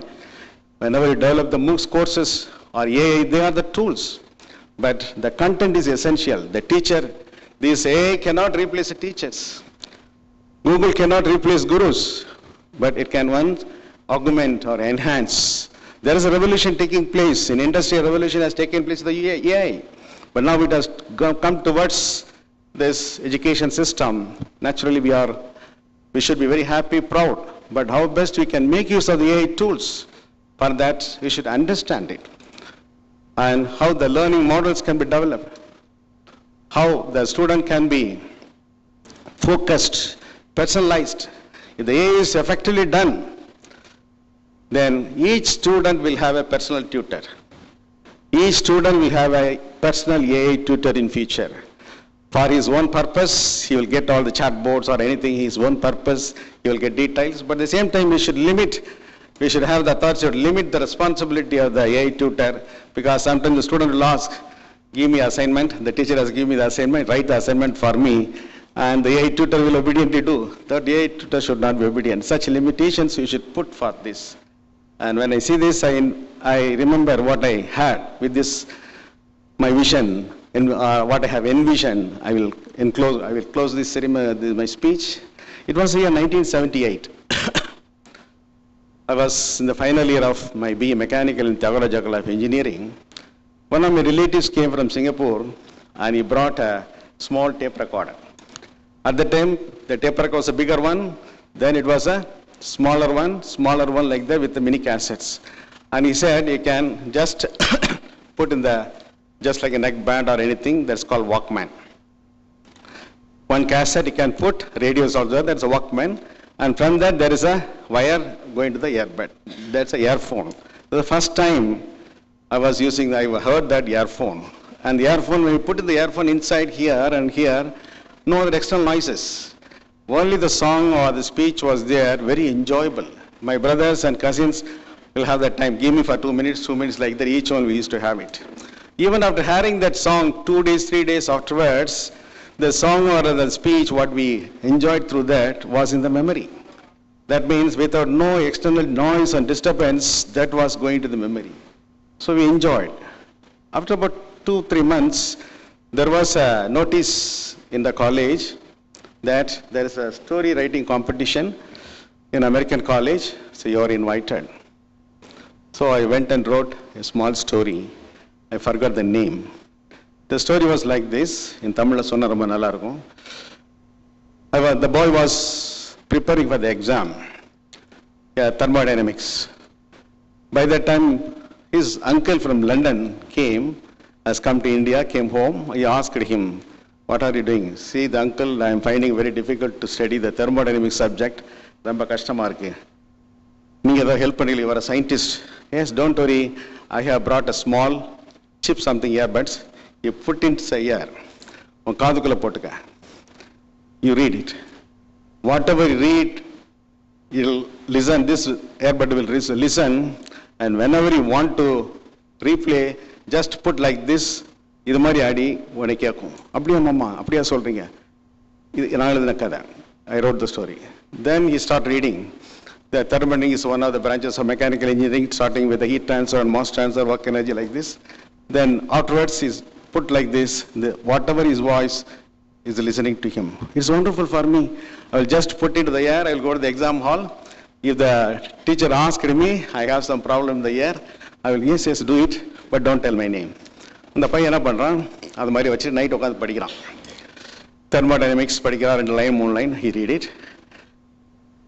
whenever you develop the MOOCs courses or AI, they are the tools. But the content is essential. The teacher, this AI cannot replace the teachers. Google cannot replace gurus, but it can once augment or enhance. There is a revolution taking place. In industry, a revolution has taken place with the AI. But now it has come towards this education system. Naturally, we should be very happy, proud. But how best we can make use of the AI tools? For that, we should understand it. And how the learning models can be developed. How the student can be focused, personalized. If the AI is effectively done, then each student will have a personal tutor. Each student will have a personal AI tutor in future. For his own purpose, he will get all the chat boards or anything, his own purpose, he will get details. But at the same time, we should have the authority to limit the responsibility of the AI tutor, because sometimes the student will ask, give me assignment, the teacher has given me the assignment, write the assignment for me, and the AI tutor will obediently do. That AI tutor should not be obedient. Such limitations we should put for this. And when I see this, I remember what I had with this, my vision, and what I have envisioned. I will close this ceremony, my speech. It was the year 1978. I was in the final year of my BE Mechanical in Theology of Engineering. One of my relatives came from Singapore, and he brought a small tape recorder. At the time, the tape recorder was a bigger one. Then it was a smaller one like that with the mini cassettes. And he said, you can just put in just like a neck band or anything, that's called Walkman. One cassette you can put, radios also, that's a Walkman. And from that there is a wire going to the earbud. That's a earphone. The first time I heard that earphone. And the earphone, when you put the earphone inside here and here, no other external noises. Only the song or the speech was there, very enjoyable. My brothers and cousins will have that time. Give me for 2 minutes like that, each one we used to have it. Even after hearing that song 2 days, 3 days afterwards, the song or the speech, what we enjoyed through that was in the memory. That means without no external noise and disturbance, that was going to the memory. So we enjoyed. After about 2-3 months, there was a notice in the college that there is a story writing competition in American college, so you are invited. So I went and wrote a small story. I forgot the name. The story was like this, in Tamil sonna romba nalla irukum. The boy was preparing for the exam, thermodynamics. By that time, his uncle from London has come to India, came home. He asked him, what are you doing? See, the uncle, I am finding very difficult to study the thermodynamics subject. Romba kashthama irukku. Neenga edha help pannila, you are a scientist. Yes, don't worry. I have brought a small chip, something earbuds. You put inside ear. Un kaadukula potuka. You read it. Whatever you read, you'll listen. This earbud will listen. And whenever you want to replay, just put like this. இது மாதிரி ஆடி உனக்கு கேட்கும். அப்படியா மாமா, அப்படியா சொல்றீங்க? நான் எழுதின கதை. I wrote the story. Then he started reading. The thermodynamics is one of the branches of mechanical engineering, starting with the heat transfer and mass transfer, work energy like this. Then afterwards he's put like this, whatever his voice is listening to him. It's wonderful for me. I will just put it to the air, I will go to the exam hall. If the teacher asked me, I have some problem in the air, I will, yes, do it, but don't tell my name. இந்த பையன் என்ன பண்ணுறான், அது மாதிரி வச்சு night உட்காந்து படிக்கிறான். Thermodynamics படிக்கிறான், 2 line 3 line, he read it.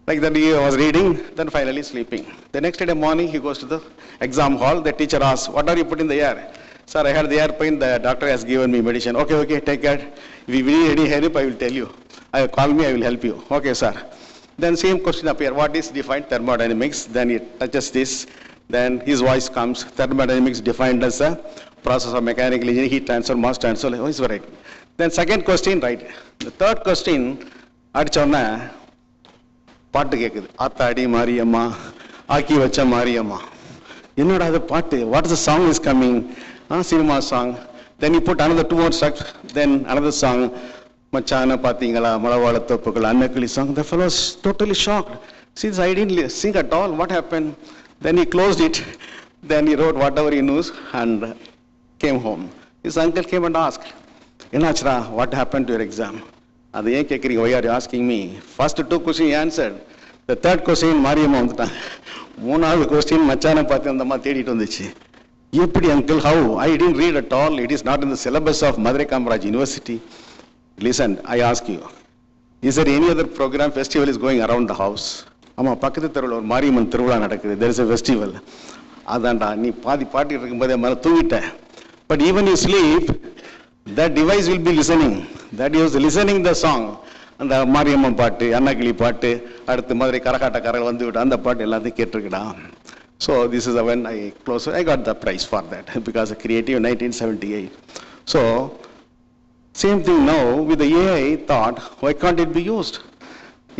Like that he was reading, then finally sleeping. The next day morning he goes to the exam hall. The teacher asks, what are you putting in the air? Sir, I had the air pain, the doctor has given me medicine. Okay, take care. If you need any help, I will tell you. Call me, I will help you. Okay, sir. Then same question appear, what is defined thermodynamics? Then he touches this, then his voice comes, thermodynamics defined as a process of mechanical engineering, heat transfer, mass transfer. Oh, he's right. Then second question, right. The third question, அடிச்சோன்னா பாட்டு கேட்குது, ஆத்தாடி மாரியம்மா ஆக்கி வச்ச மாரியம்மா. என்னடா அது பாட்டு, what is the song is coming? Cinema song. Then you put another 2 more steps, then another song, மச்சான பாத்தீங்களா மலவாள தோப்புகள் Annakili song. The fellow was totally shocked. Since I didn't sing at all, what happened? Then he closed it, then he wrote whatever he knows and came home. His uncle came and asked, என்னாச்சுரா, what happened to your exam? அது ஏன் கேட்குறீங்க, why are you asking me? First 2 questions he answered. The third question Mariamma வந்துட்டான். 3வது question மச்சான பார்த்து அந்த அம்மா தேடிட்டு வந்துச்சு. எப்படி uncle, how? I didn't read at all. It is not in the syllabus of Madurai Kamaraj University. Listen, I ask you, is there any other program, festival is going around the house? ஆமா, பக்கத்து தெருவில் ஒரு மாரியம்மன் திருவிழா நடக்குது, there is a festival. அதான்டா, நீ பாதி பாட்டிட்டு இருக்கும்போதே மேலே தூங்கிட்ட. But even you sleep, that device will be listening. That is listening the song. அந்த மாரியம்மன் பாட்டு, அன்னக்கிளி பாட்டு, அடுத்து மதுரை கரகாட்ட கரல் வந்து விட்டு அந்த பாட்டு எல்லாத்தையும் கேட்டிருக்கடா. So this is when I closed. I got the prize for that because of creative 1978. So same thing now with the AI thought, why can't it be used?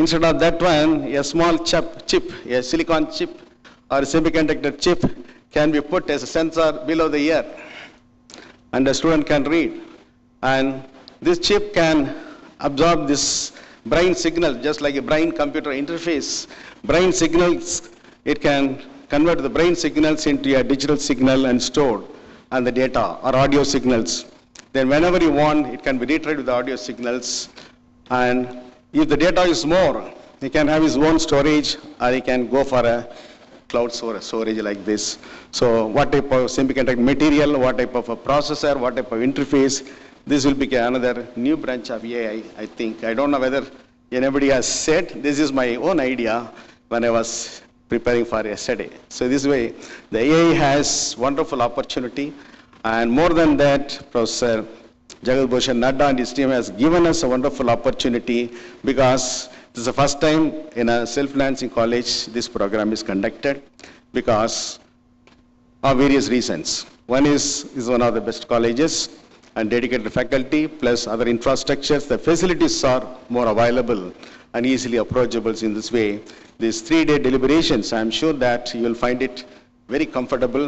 Instead of that one, a small chip, a silicon chip or a semiconductor chip can be put as a sensor below the ear and the student can read. And this chip can absorb this brain signal just like a brain computer interface. Brain signals, it can convert the brain signals into a digital signal and stored and the data or audio signals. Then whenever you want, it can be retrieved with the audio signals. And if the data is more, he can have his own storage or he can go for a cloud storage like this. So what type of semiconductor material, what type of a processor, what type of interface, this will be another new branch of AI, I think. I don't know whether anybody has said, this is my own idea when I was preparing for yesterday. So this way, the AI has wonderful opportunity. And more than that, Professor Jagat Bhushan Nadda and his team has given us a wonderful opportunity because this is the first time in a self-financing college this program is conducted because of various reasons. One is one of the best colleges and dedicated faculty plus other infrastructures. The facilities are more available and easily approachable in this way. These 3-day deliberations, I am sure that you will find it very comfortable.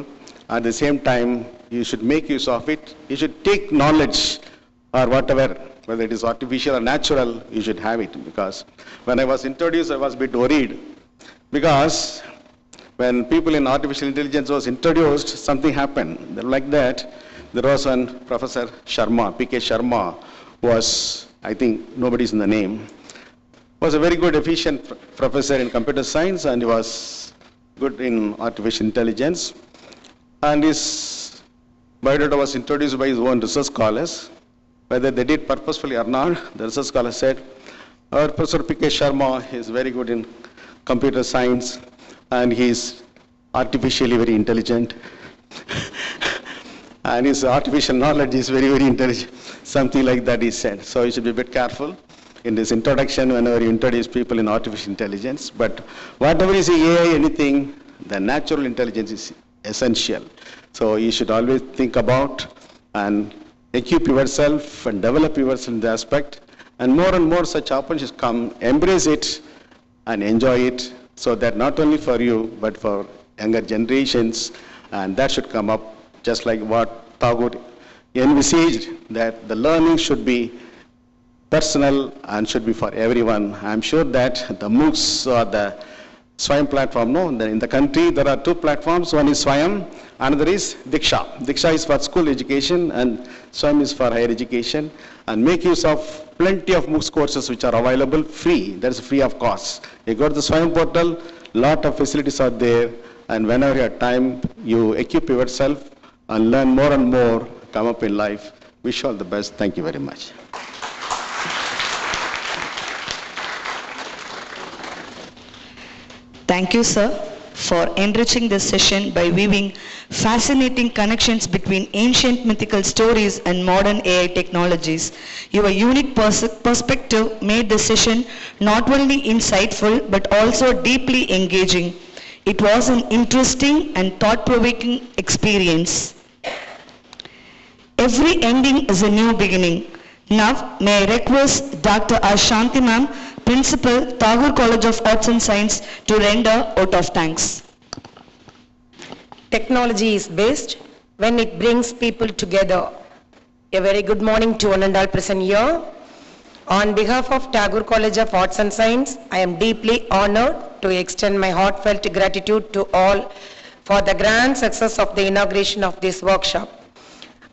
At the same time, you should make use of it. You should take knowledge or whatever, whether it is artificial or natural, you should have it. Because when I was introduced, I was a bit worried. Because when people in artificial intelligence was introduced, something happened. Like that, there was one Professor Sharma, P.K. Sharma, was, I think nobody's in the name, was a very good, efficient professor in computer science and he was good in artificial intelligence. And his biodata was introduced by his own research scholars. Whether they did purposefully or not, the research scholar said, our Professor P.K. Sharma is very good in computer science and he is artificially very intelligent. And his artificial knowledge is very, very intelligent. Something like that he said. So you should be a bit careful in this introduction whenever you introduce people in artificial intelligence. But whatever is AI, anything, the natural intelligence is essential. So you should always think about and equip yourself and develop yourself in the aspect. And more such opportunities come, embrace it and enjoy it so that not only for you, but for younger generations. And that should come up just like what Tagore envisaged, that the learning should be personal and should be for everyone. I'm sure that the MOOCs or the Swayam platform, no, in the country there are 2 platforms, one is Swayam, another is Diksha. Diksha is for school education and Swayam is for higher education. And make use of plenty of MOOCs courses which are available free, that is free of cost. You go to the Swayam portal, lot of facilities are there and whenever you have time, you equip yourself and learn more and more come up in life. Wish you all the best. Thank you very much. Thank you, sir, for enriching this session by weaving fascinating connections between ancient mythical stories and modern AI technologies. Your unique perspective made the session not only insightful but also deeply engaging. It was an interesting and thought-provoking experience. Every ending is a new beginning. Now, may I request Dr. R. Shanti Ma'am, Principal, Tagore College of Arts and Science, to render vote of thanks. Technology is best when it brings people together. A very good morning to one and all present here. On behalf of Tagore College of Arts and Science, I am deeply honored to extend my heartfelt gratitude to all for the grand success of the inauguration of this workshop.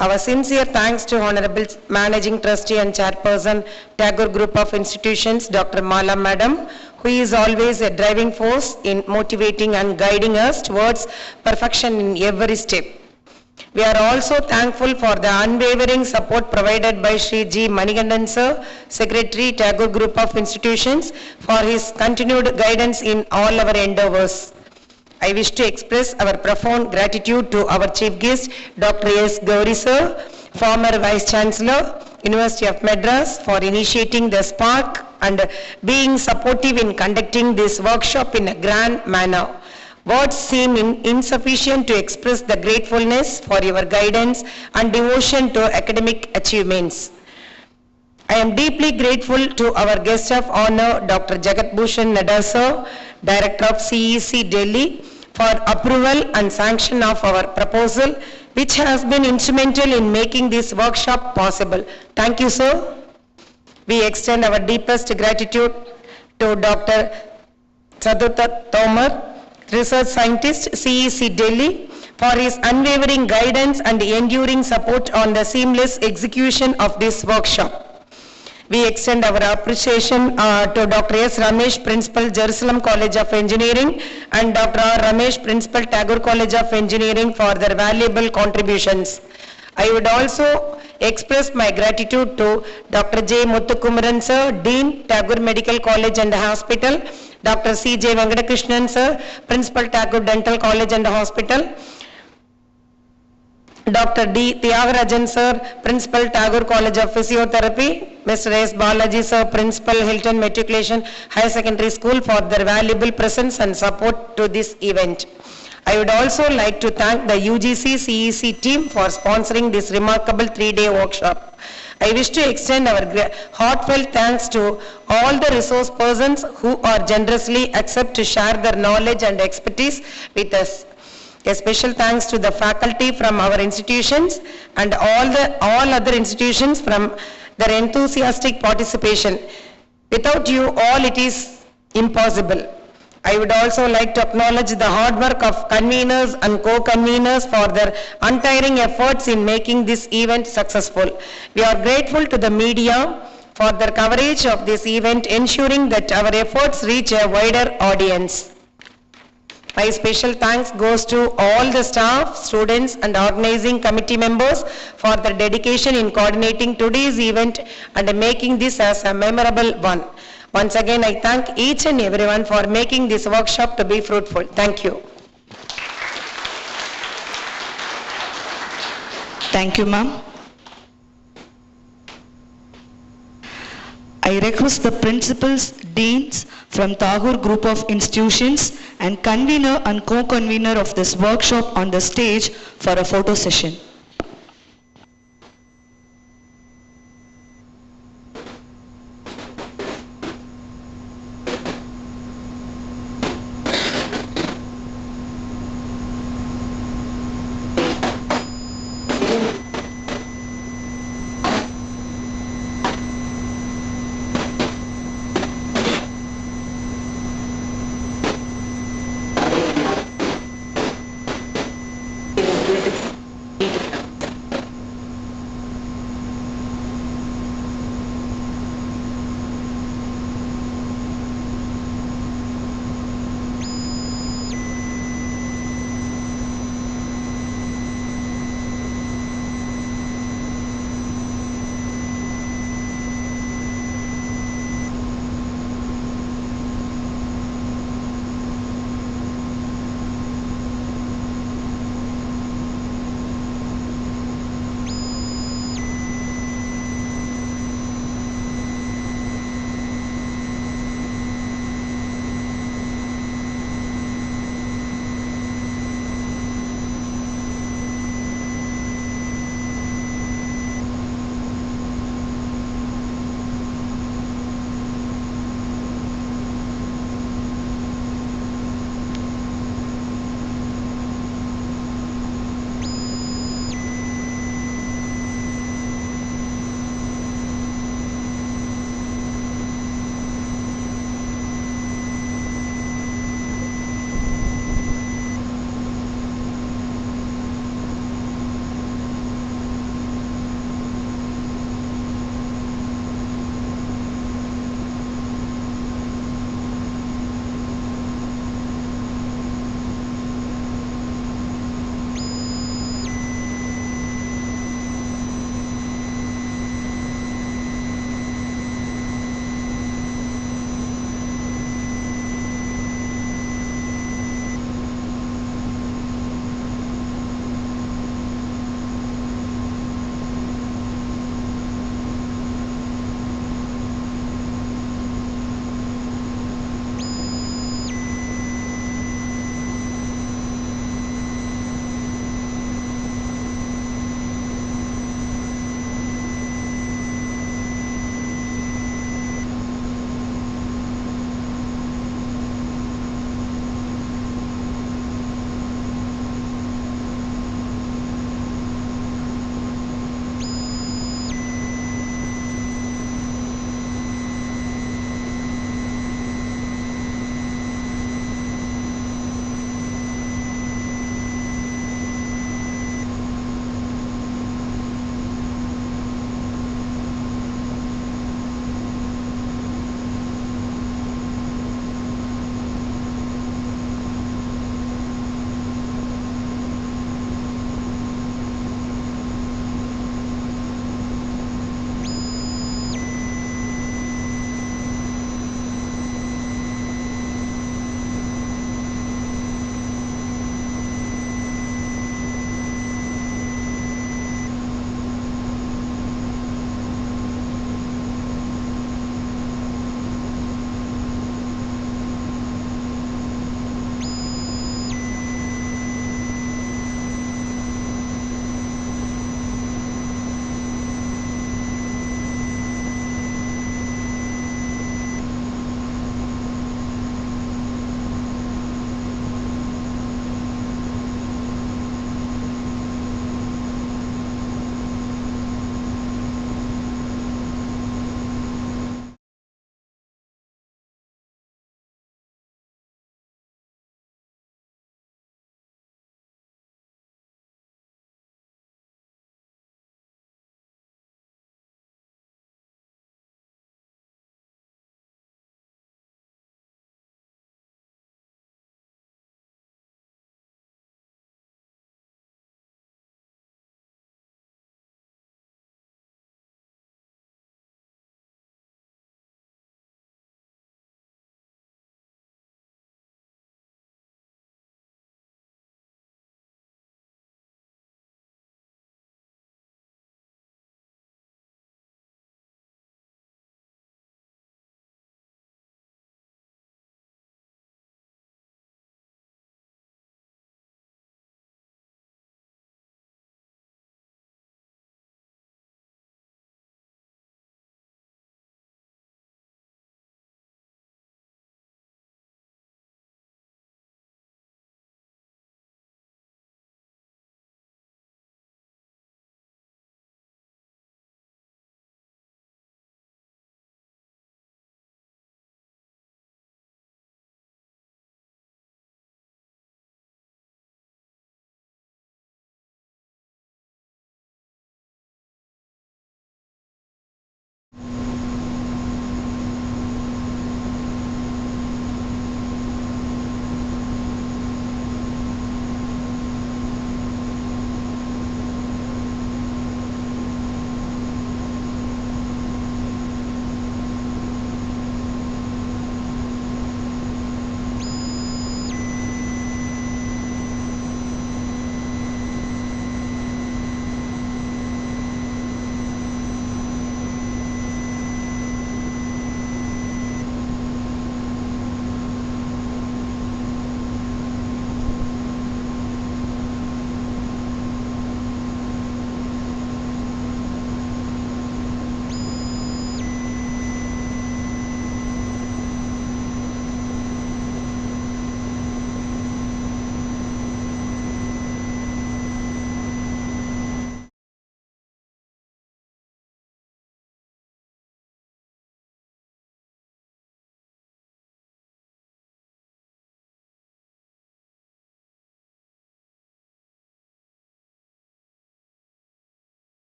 Our sincere thanks to Honorable Managing Trustee and Chairperson, Tagore Group of Institutions, Dr. Mala Madam, who is always a driving force in motivating and guiding us towards perfection in every step. We are also thankful for the unwavering support provided by Shri G. Manigandan Sir, Secretary, Tagore Group of Institutions, for his continued guidance in all our endeavors. I wish to express our profound gratitude to our chief guest, Dr. S. Gauri Sir, former Vice Chancellor, University of Madras, for initiating the spark and being supportive in conducting this workshop in a grand manner. Words seem insufficient to express the gratefulness for your guidance and devotion to academic achievements. I am deeply grateful to our guest of honor, Dr. Jagat Bhushan Nadar Sir, Director of CEC Delhi, for approval and sanction of our proposal, which has been instrumental in making this workshop possible. Thank you, sir. We extend our deepest gratitude to Dr. Sadhutta Tomar, Research Scientist, CEC Delhi, for his unwavering guidance and enduring support on the seamless execution of this workshop. We extend our appreciation to Dr. S. Ramesh, Principal, Jerusalem College of Engineering, and Dr. R. Ramesh, Principal, Tagore College of Engineering, for their valuable contributions. I would also express my gratitude to Dr. J. Muthukumaran Sir, Dean, Tagore Medical College and Hospital, Dr. C. J. Venkatakrishnan Sir, Principal, Tagore Dental College and Hospital, Dr. D. Tyagarajan Sir, Principal, Tagore College of Physiotherapy, Mr. S. Balaji Sir, Principal, Hilton Matriculation Higher Secondary School, for their valuable presence and support to this event. I would also like to thank the UGC-CEC team for sponsoring this remarkable 3-day workshop. I wish to extend our heartfelt thanks to all the resource persons who are generously accept to share their knowledge and expertise with us. A special thanks to the faculty from our institutions and all other institutions from their enthusiastic participation. Without you all, it is impossible. I would also like to acknowledge the hard work of conveners and co-conveners for their untiring efforts in making this event successful. We are grateful to the media for their coverage of this event, ensuring that our efforts reach a wider audience. My special thanks goes to all the staff, students and organizing committee members for their dedication in coordinating today's event and making this as a memorable one. Once again, I thank each and everyone for making this workshop to be fruitful. Thank you. Thank you, ma'am. I request the principals, deans from Tagore Group of Institutions and convener and co-convener of this workshop on the stage for a photo session.